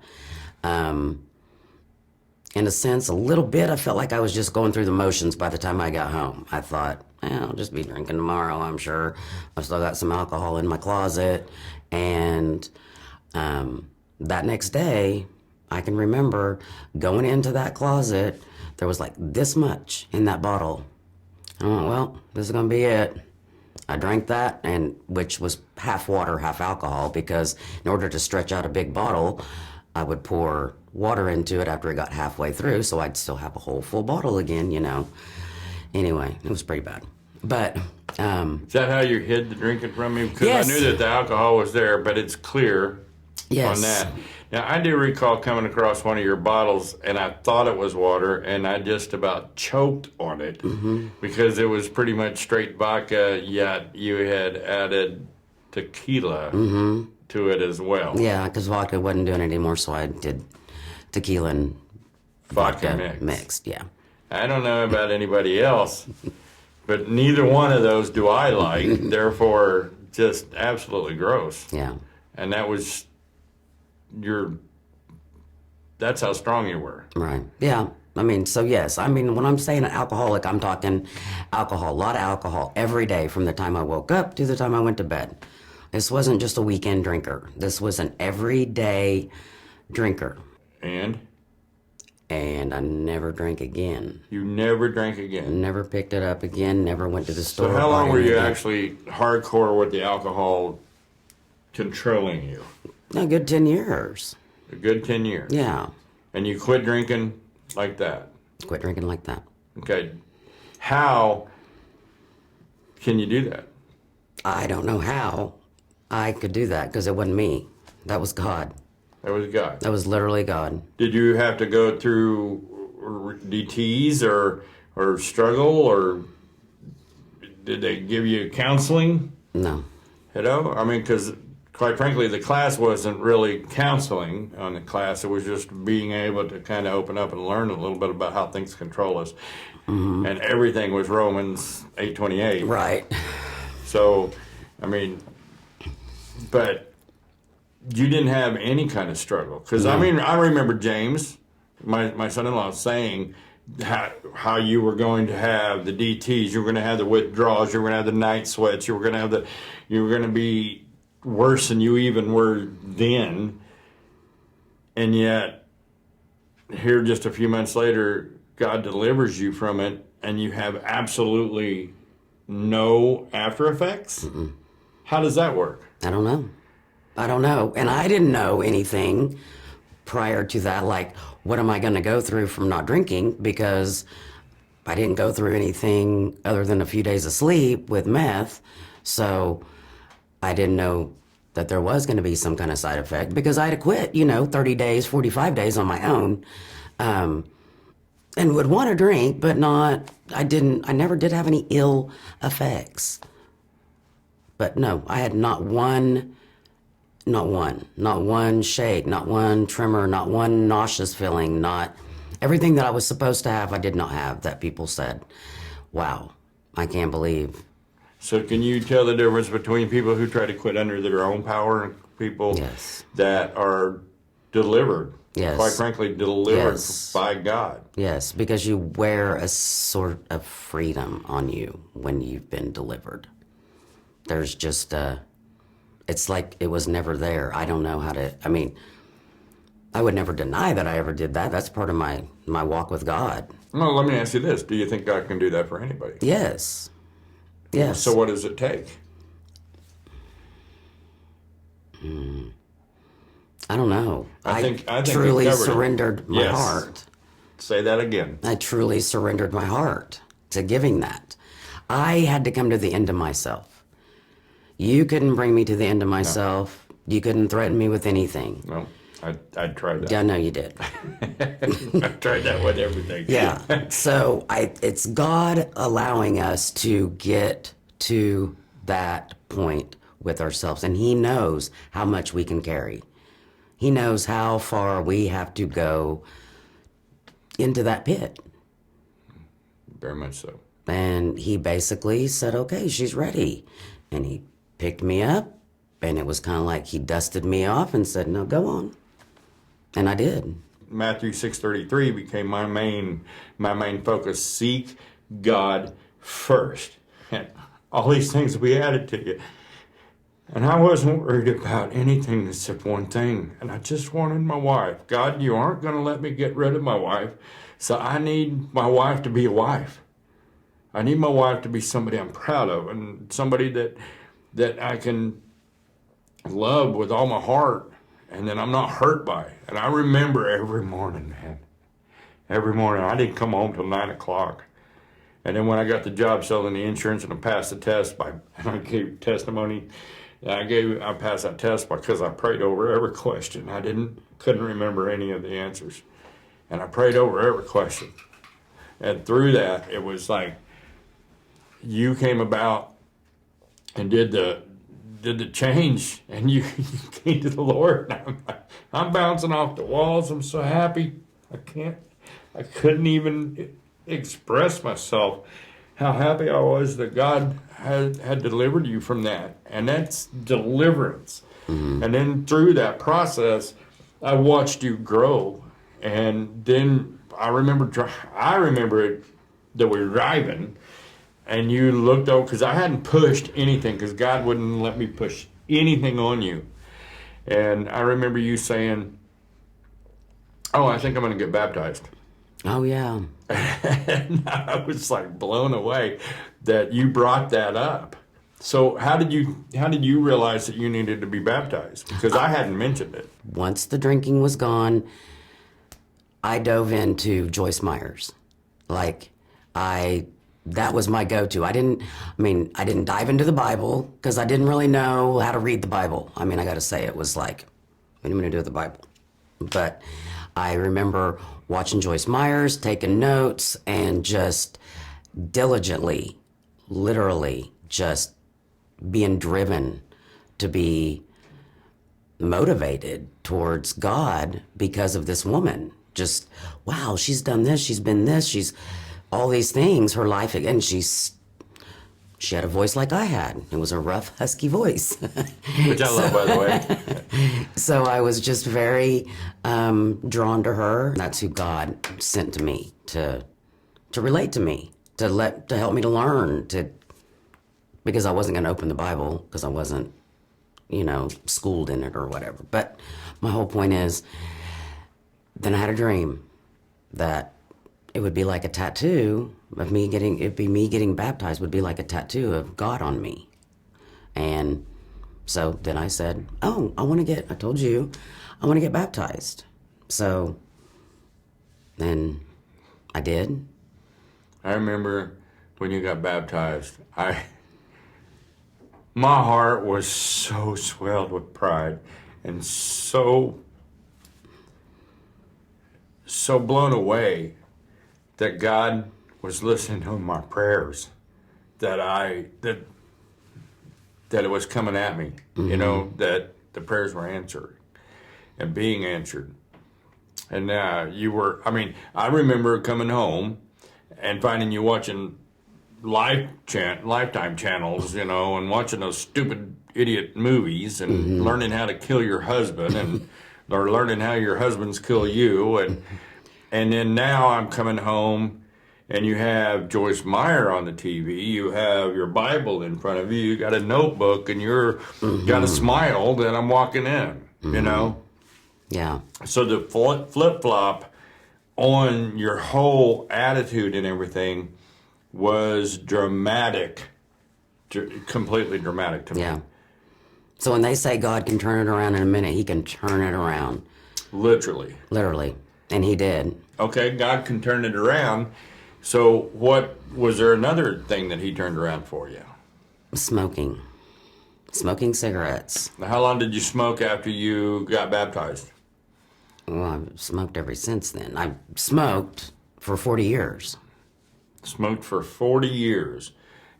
In a sense, a little bit, I felt like I was just going through the motions by the time I got home. I thought, I'll just be drinking tomorrow, I'm sure. I've still got some alcohol in my closet. And that next day, I can remember going into that closet. There was like this much in that bottle. I went, well, this is going to be it. I drank that, and which was half water, half alcohol, because in order to stretch out a big bottle, I would pour water into it after it got halfway through, so I'd still have a whole full bottle again, Anyway, it was pretty bad. But, Is that how you hid the drinking from me? Because Yes. I knew that the alcohol was there, but it's clear yes. on that. Now, I do recall coming across one of your bottles, and I thought it was water, and I just about choked on it because it was pretty much straight vodka, yet you had added tequila to it as well. Yeah, because vodka wasn't doing it anymore, so I did tequila and Vodka mixed, yeah. I don't know about anybody else, but neither one of those do I like. Therefore, just absolutely gross. Yeah. And that was that's how strong you were. Right. Yeah. So yes. When I'm saying an alcoholic, I'm talking alcohol, a lot of alcohol every day from the time I woke up to the time I went to bed. This wasn't just a weekend drinker. This was an everyday drinker. And And I never drank again. you never drank again. Never picked it up again. Never went to the store. So how long bought were you anything. actually hardcore with the alcohol controlling you? A good 10 years. A good 10 years. Yeah. And you quit drinking like that. Quit drinking like that. Okay. How can you do that? I don't know how I could do that because it wasn't me. That was God. That was God. That was literally God. Did you have to go through DTs or struggle, or did they give you counseling? No. Because quite frankly, the class wasn't really counseling on the class. It was just being able to kind of open up and learn a little bit about how things control us. And everything was Romans 8:28. Right. So, but you didn't have any kind of struggle. Because, I remember James, my son-in-law, saying how you were going to have the DTs, you were going to have the withdrawals, you were going to have the night sweats, you were going to be worse than you even were then. And yet, here just a few months later, God delivers you from it, and you have absolutely no after effects? How does that work? I don't know. And I didn't know anything prior to that, like, what am I going to go through from not drinking? Because I didn't go through anything other than a few days of sleep with meth. So I didn't know that there was going to be some kind of side effect because I had to quit, 30 days, 45 days on my own. And would want to drink, but I never did have any ill effects. But no, I had not one shake, not one tremor, not one nauseous feeling, not everything that I was supposed to have, I did not have, that people said, wow, I can't believe. So can you tell the difference between people who try to quit under their own power and people Yes. that are delivered? Yes. Quite frankly, delivered Yes. by God. Yes, because you wear a sort of freedom on you when you've been delivered. There's just it's like it was never there. I don't know how to, I would never deny that I ever did that. That's part of my walk with God. Well, let me ask you this. Do you think God can do that for anybody? Yes. Yes. So what does it take? I don't know. I think truly we've covered it. surrendered my Yes. heart. Say that again. I truly surrendered my heart to giving that. I had to come to the end of myself. You couldn't bring me to the end of myself. No. You couldn't threaten me with anything. No, I tried that. Yeah, no, you did. I tried that with everything. Yeah. So it's God allowing us to get to that point with ourselves. And He knows how much we can carry. He knows how far we have to go into that pit. Very much so. And He basically said, okay, she's ready. And He picked me up, and it was kind of like He dusted me off and said, no, go on. And I did. Matthew 6:33 became my main focus. Seek God first. And all these things will be added to you. And I wasn't worried about anything except one thing. And I just wanted my wife. God, you aren't going to let me get rid of my wife. So I need my wife to be a wife. I need my wife to be somebody I'm proud of, and somebody that I can love with all my heart, and that I'm not hurt by. And I remember every morning, man. Every morning. I didn't come home till 9 o'clock. And then when I got the job selling the insurance and I passed the test and I gave testimony, I passed that test because I prayed over every question. I couldn't remember any of the answers. And I prayed over every question. And through that, it was like, you came about and did the change, and you came to the Lord. I'm bouncing off the walls. I'm so happy. I couldn't even express myself how happy I was that God had delivered you from that. And that's deliverance. Mm-hmm. And then through that process, I watched you grow. And then I remember it that we were driving, and you looked over, because I hadn't pushed anything, because God wouldn't let me push anything on you. And I remember you saying, oh, I think I'm going to get baptized. Oh, yeah. And I was like blown away that you brought that up. So how did you realize that you needed to be baptized? Because I hadn't mentioned it. Once the drinking was gone, I dove into Joyce Meyer's. That was my go-to. I didn't dive into the Bible because I didn't really know how to read the Bible. I got to say, it was like, what am I going to do with the Bible? But I remember watching Joyce Meyer's, taking notes, and just diligently, literally, just being driven to be motivated towards God because of this woman. Just, wow, she's done this, she's been this, she's all these things, her life, and she had a voice like I had. It was a rough, husky voice. Which I love, by the way. So I was just very drawn to her. That's who God sent to me to relate to me, to help me to learn, because I wasn't going to open the Bible because I wasn't, schooled in it or whatever. But my whole point is, then I had a dream that it would be like a tattoo of me getting baptized would be like a tattoo of God on me. And so then I said, oh, I want to get baptized. So then I did. I remember when you got baptized, my heart was so swelled with pride and so blown away that God was listening to my prayers, that it was coming at me, mm-hmm. That the prayers were answered and being answered. And I remember coming home and finding you watching Lifetime channels, and watching those stupid idiot movies and mm-hmm. learning how to kill your husband or learning how your husbands kill you. And then now I'm coming home and you have Joyce Meyer on the TV, you have your Bible in front of you, you got a notebook, and you're mm-hmm. got a smile that I'm walking in, mm-hmm. Yeah. So the flip-flop on your whole attitude and everything was dramatic, completely dramatic to me. Yeah. So when they say God can turn it around in a minute, He can turn it around. Literally. And He did. Okay, God can turn it around. So was there another thing that He turned around for you? Smoking. Smoking cigarettes. How long did you smoke after you got baptized? Well, I've smoked ever since then. I've smoked for 40 years. Smoked for 40 years.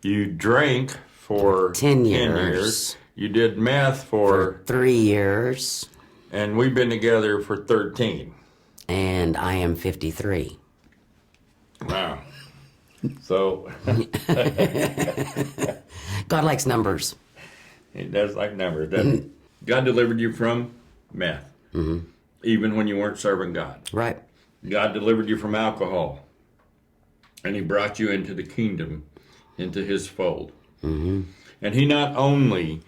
You drank for 10 years. You did meth for 3 years. And we've been together for 13. And I am 53. Wow. So. God likes numbers. He does like numbers, doesn't he? God delivered you from meth. Even when you weren't serving God. Right. God delivered you from alcohol. And he brought you into the kingdom, into his fold. And he not only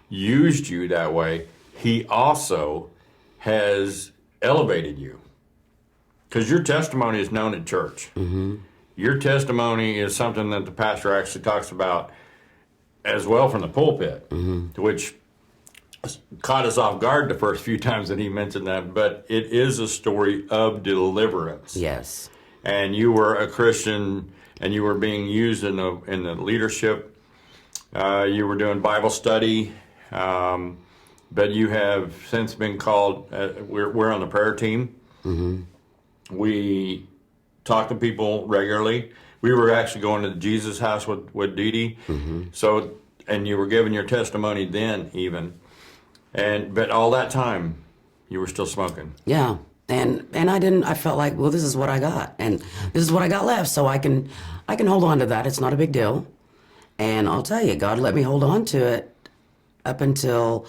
used you that way, he also has elevated you. Because your testimony is known at church. Your testimony is something that the pastor actually talks about as well from the pulpit, which caught us off guard the first few times that he mentioned that. But it is a story of deliverance. Yes. And you were a Christian, and you were being used in the leadership. You were doing Bible study, but you have since been called. We're on the prayer team. We talk to people regularly. We were actually going to the Jesus House with Dee Dee. So, and you were giving your testimony then, even, but all that time, you were still smoking. Yeah. And I felt like, well, this is what I got, and this is what I got left, so I can hold on to that. It's not a big deal. And I'll tell you, God let me hold on to it up until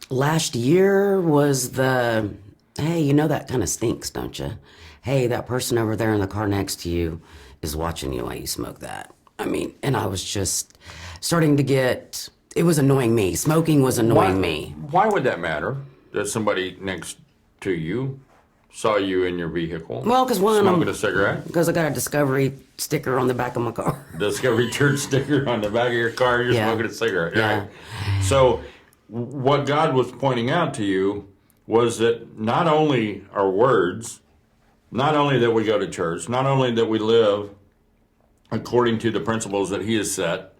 last year was the, hey, you know that kind of stinks, don't you? Hey, that person over there in the car next to you is watching you while you smoke that. I mean, and I was just starting to get, it was annoying me. Smoking was annoying me. Why would that matter? That somebody next to you saw you in your vehicle? Well, because smoking a cigarette. Because I got a Discovery sticker on the back of my car. Discovery Church sticker on the back of your car. You're smoking a cigarette. Yeah. Right? So, what God was pointing out to you was that not only our words, not only that we go to church, not only that we live according to the principles that He has set,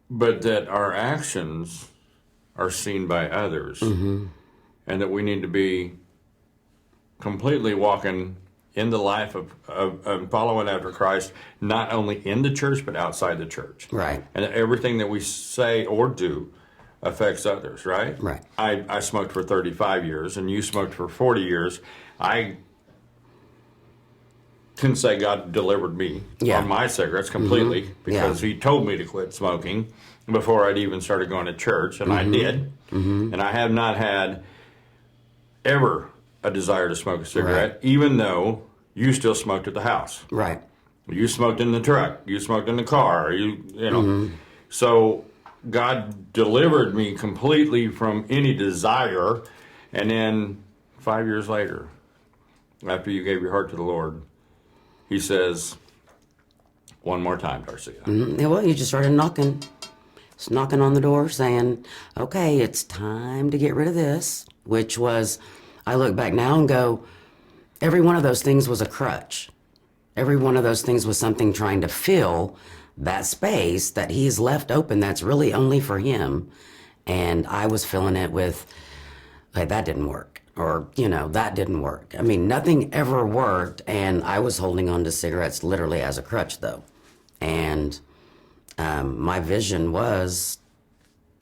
but that our actions are seen by others, and that we need to be completely walking in the life of following after Christ, not only in the church, but outside the church. Right. And everything that we say or do affects others, right? Right. I smoked for 35 years, and you smoked for 40 years. I can say God delivered me on my cigarettes completely because He told me to quit smoking before I'd even started going to church, and I did. And I have not had ever a desire to smoke a cigarette, even though you still smoked at the house. Right. You smoked in the truck. You smoked in the car. You know. So God delivered me completely from any desire, and then 5 years later, after you gave your heart to the Lord, He says, "One more time, Darcia." Yeah, well, you just started knocking. Just knocking on the door saying, okay, it's time to get rid of this, which was, I look back now and go, every one of those things was a crutch. Every one of those things was something trying to fill that space that He's left open that's really only for Him. And I was filling it with, hey, that didn't work. Or, that didn't work. I mean, nothing ever worked. And I was holding on to cigarettes literally as a crutch, though. And my vision was,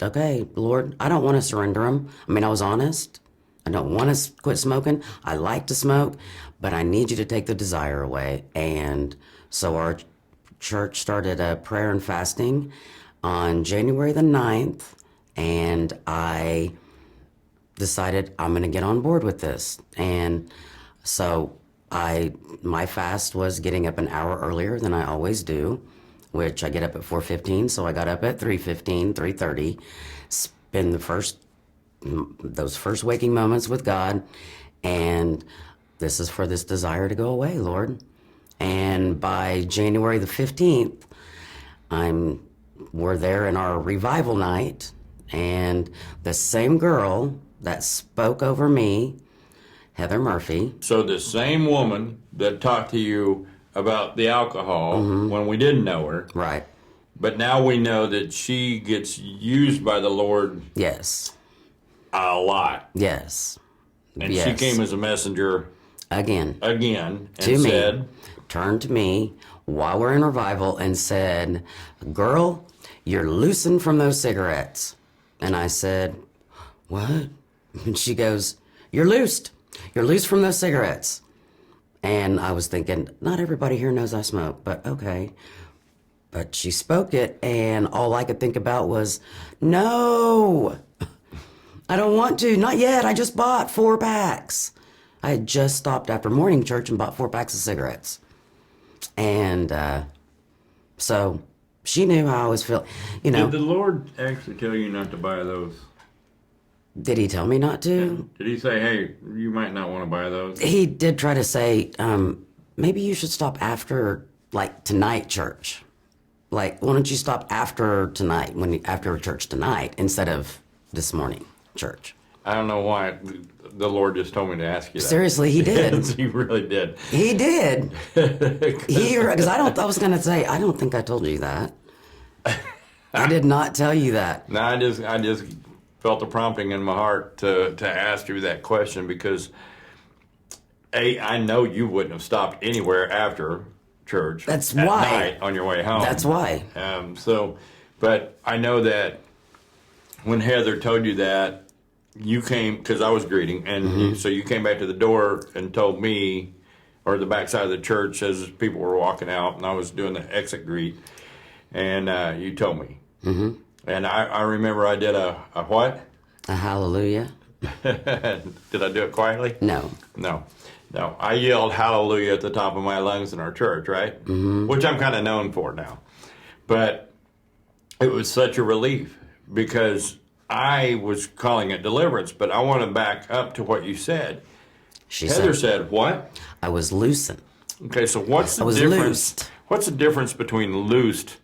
okay, Lord, I don't want to surrender them. I mean, I was honest. I don't want to quit smoking. I like to smoke, but I need you to take the desire away. And so our church started a prayer and fasting on January the 9th, and I decided I'm going to get on board with this. And so my fast was getting up an hour earlier than I always do, which I get up at 4:15, so I got up at 3:15, 3:30, spend those first waking moments with God, and this is for this desire to go away, Lord. And by January the 15th, we're there in our revival night, and the same girl that spoke over me, Heather Murphy. So the same woman that talked to you about the alcohol when we didn't know her, Right. But now we know that she gets used by the Lord Yes. a lot. Yes. And yes. she came as a messenger again and to said, me, turned to me while we're in revival and said, "Girl, you're loosened from those cigarettes." And I said, "What?" And she goes, "You're loosed. You're loose from those cigarettes." And I was thinking, not everybody here knows I smoke, but okay. But she spoke it, and all I could think about was, no, I don't want to. Not yet. I just bought 4 packs. I had just stopped after morning church and bought 4 packs of cigarettes. And so she knew how I was feeling. You know, did the Lord actually tell you not to buy those? did he tell me not to? Did he say, hey, you might not want to buy those? He did try to say, maybe you should stop after, like, tonight church. Like, why don't you stop after tonight, after church tonight, instead of this morning church? I don't know why the Lord just told me to ask you that. Seriously, he did. He really did. He did. Because I was going to say, I don't think I told you that. I did not tell you that. No, I just felt the prompting in my heart to ask you that question because, I know you wouldn't have stopped anywhere after church. That's at why. night on your way home. That's why. But I know that when Heather told you that, you came, because I was greeting, and so you came back to the door and told me, or the backside of the church as people were walking out, and I was doing the exit greet, and you told me. Mm-hmm. And I remember I did a what? A hallelujah. Did I do it quietly? No. I yelled hallelujah at the top of my lungs in our church, right? Mm-hmm. Which I'm kind of known for now. But it was such a relief because I was calling it deliverance, but I want to back up to what you said. Heather said what? I was loosened. Okay, so what's the difference? Loosed. What's the difference between loosed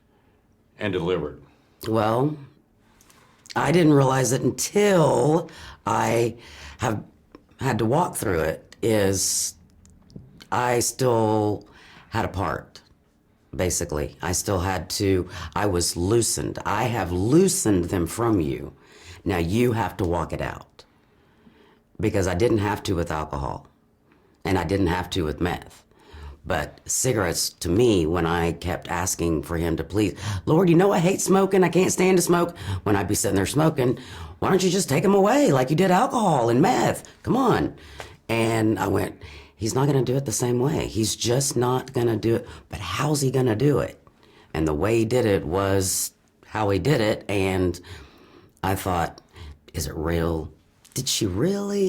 and delivered? Well, I didn't realize it until I have had to walk through it. Is I still had a part, basically. I was loosened. I have loosened them from you. Now you have to walk it out. Because I didn't have to with alcohol. And I didn't have to with meth. But cigarettes, to me, when I kept asking for him to please, Lord, you know I hate smoking. I can't stand to smoke. When I'd be sitting there smoking, why don't you just take them away like you did alcohol and meth? Come on. And I went, he's not going to do it the same way. He's just not going to do it. But how's he going to do it? And the way he did it was how he did it. And I thought, is it real? Did she really?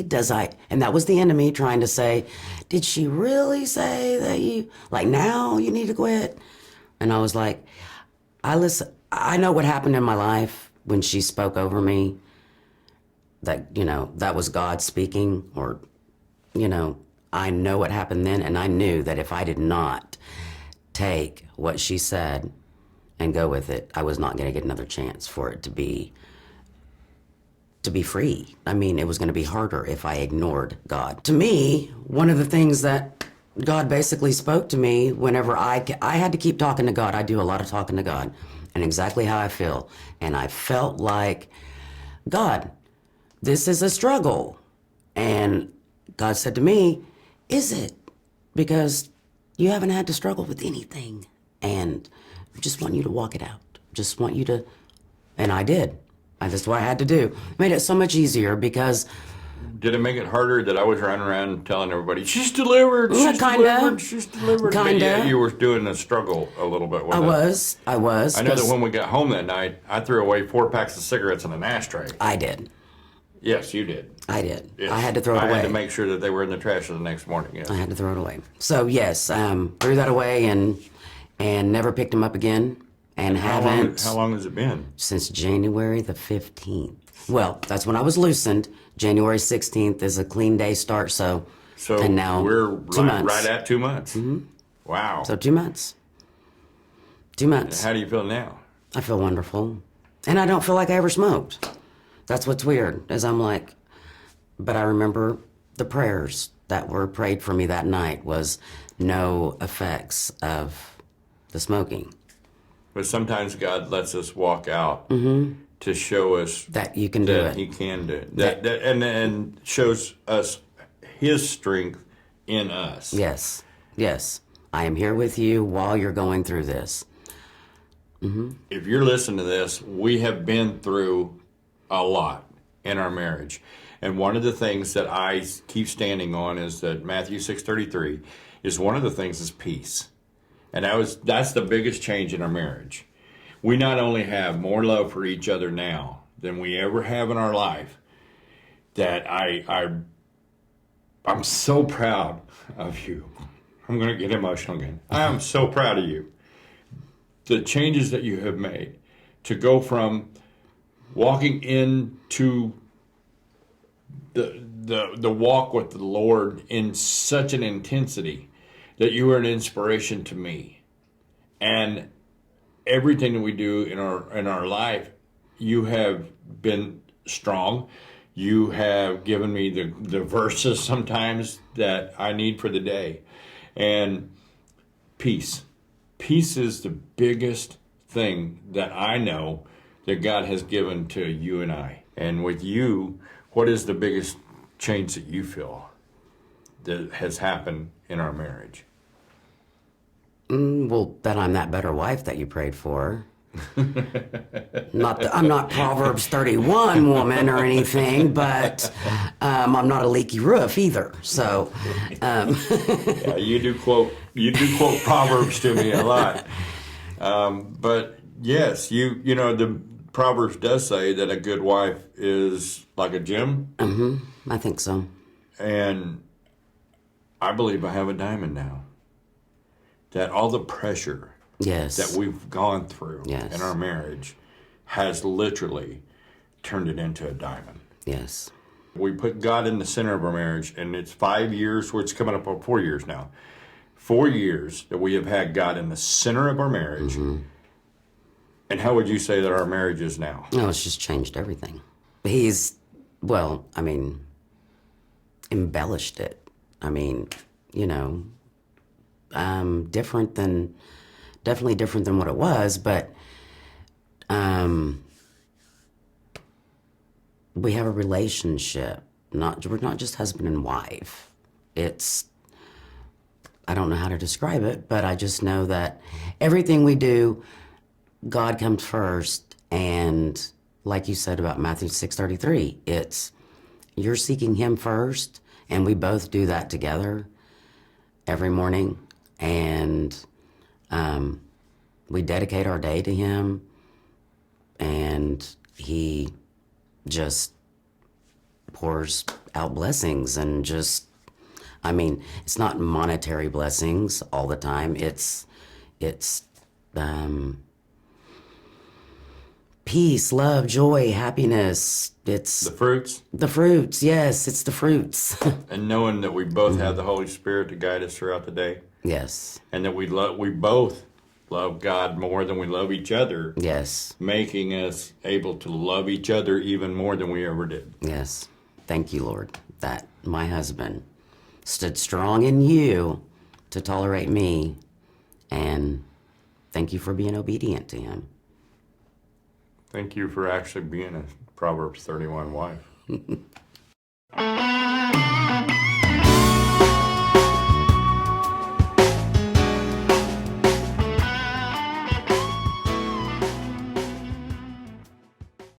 And that was the enemy trying to say, did she really say that now you need to quit? And I was like, I know what happened in my life when she spoke over me, that, that was God speaking, or, I know what happened then. And I knew that if I did not take what she said and go with it, I was not going to get another chance for it to be free. I mean, it was going to be harder if I ignored God. To me, one of the things that God basically spoke to me whenever I had to keep talking to God. I do a lot of talking to God and exactly how I feel. And I felt like, God, this is a struggle. And God said to me, is it? Because you haven't had to struggle with anything. And I just want you to walk it out. Just want you to, and I did. That's what I had to do. Made it so much easier because... Did it make it harder that I was running around telling everybody, she's delivered, she's delivered, she's delivered? Kinda. You were doing a struggle a little bit with I was. I know that when we got home that night, I threw away 4 packs of cigarettes in an ashtray. I did. Yes, you did. I did. Yes. I had to throw it away. I had to make sure that they were in the trash the next morning, yes. I had to throw it away. So, yes, threw that away and never picked them up again. And haven't. How long has it been? Since January the 15th. Well, that's when I was loosened. January 16th is a clean day start, so and now we're 2 months. Right at 2 months. Mm-hmm. Wow. So 2 months. 2 months. How do you feel now? I feel wonderful. And I don't feel like I ever smoked. That's what's weird, is I'm like, but I remember the prayers that were prayed for me that night was no effects of the smoking. But sometimes God lets us walk out to show us That you can do that it. He can do it. And shows us His strength in us. Yes. Yes. I am here with you while you're going through this. If you're listening to this, we have been through a lot in our marriage. And one of the things that I keep standing on is that Matthew 6:33 is one of the things is peace. And that's the biggest change in our marriage. We not only have more love for each other now than we ever have in our life, that I'm so proud of you. I'm going to get emotional again. I am so proud of you. The changes that you have made to go from walking into the walk with the Lord in such an intensity that you are an inspiration to me. And everything that we do in our life, you have been strong. You have given me the verses sometimes that I need for the day. And peace. Peace is the biggest thing that I know that God has given to you and I. And with you, what is the biggest change that you feel that has happened in our marriage? Well, that I'm that better wife that you prayed for. I'm not Proverbs 31 woman or anything, but I'm not a leaky roof either. So, Yeah, you do quote Proverbs to me a lot. But yes, you know the Proverbs does say that a good wife is like a gem, I think so. and I believe I have a diamond now. That all the pressure Yes. that we've gone through Yes. in our marriage has literally turned it into a diamond. Yes. We put God in the center of our marriage, and it's 5 years, it's coming up on 4 years now. 4 years that we have had God in the center of our marriage. And how would you say that our marriage is now? No, it's just changed everything. Embellished it. I mean, definitely different than what it was, but we have a relationship. We're not just husband and wife. I don't know how to describe it, but I just know that everything we do, God comes first. And like you said about Matthew 6:33, you're seeking Him first, and we both do that together every morning. And we dedicate our day to Him, and He just pours out blessings. And it's not monetary blessings all the time. It's peace, love, joy, happiness. It's The fruits, the fruits. Yes, it's the fruits. and knowing that we both have the Holy Spirit to guide us throughout the day, Yes. and that we both love God more than we love each other, Yes. making us able to love each other even more than we ever did. Yes. Thank you, Lord, that my husband stood strong in you to tolerate me. And thank you for being obedient to Him. Thank you for actually being a Proverbs 31 wife.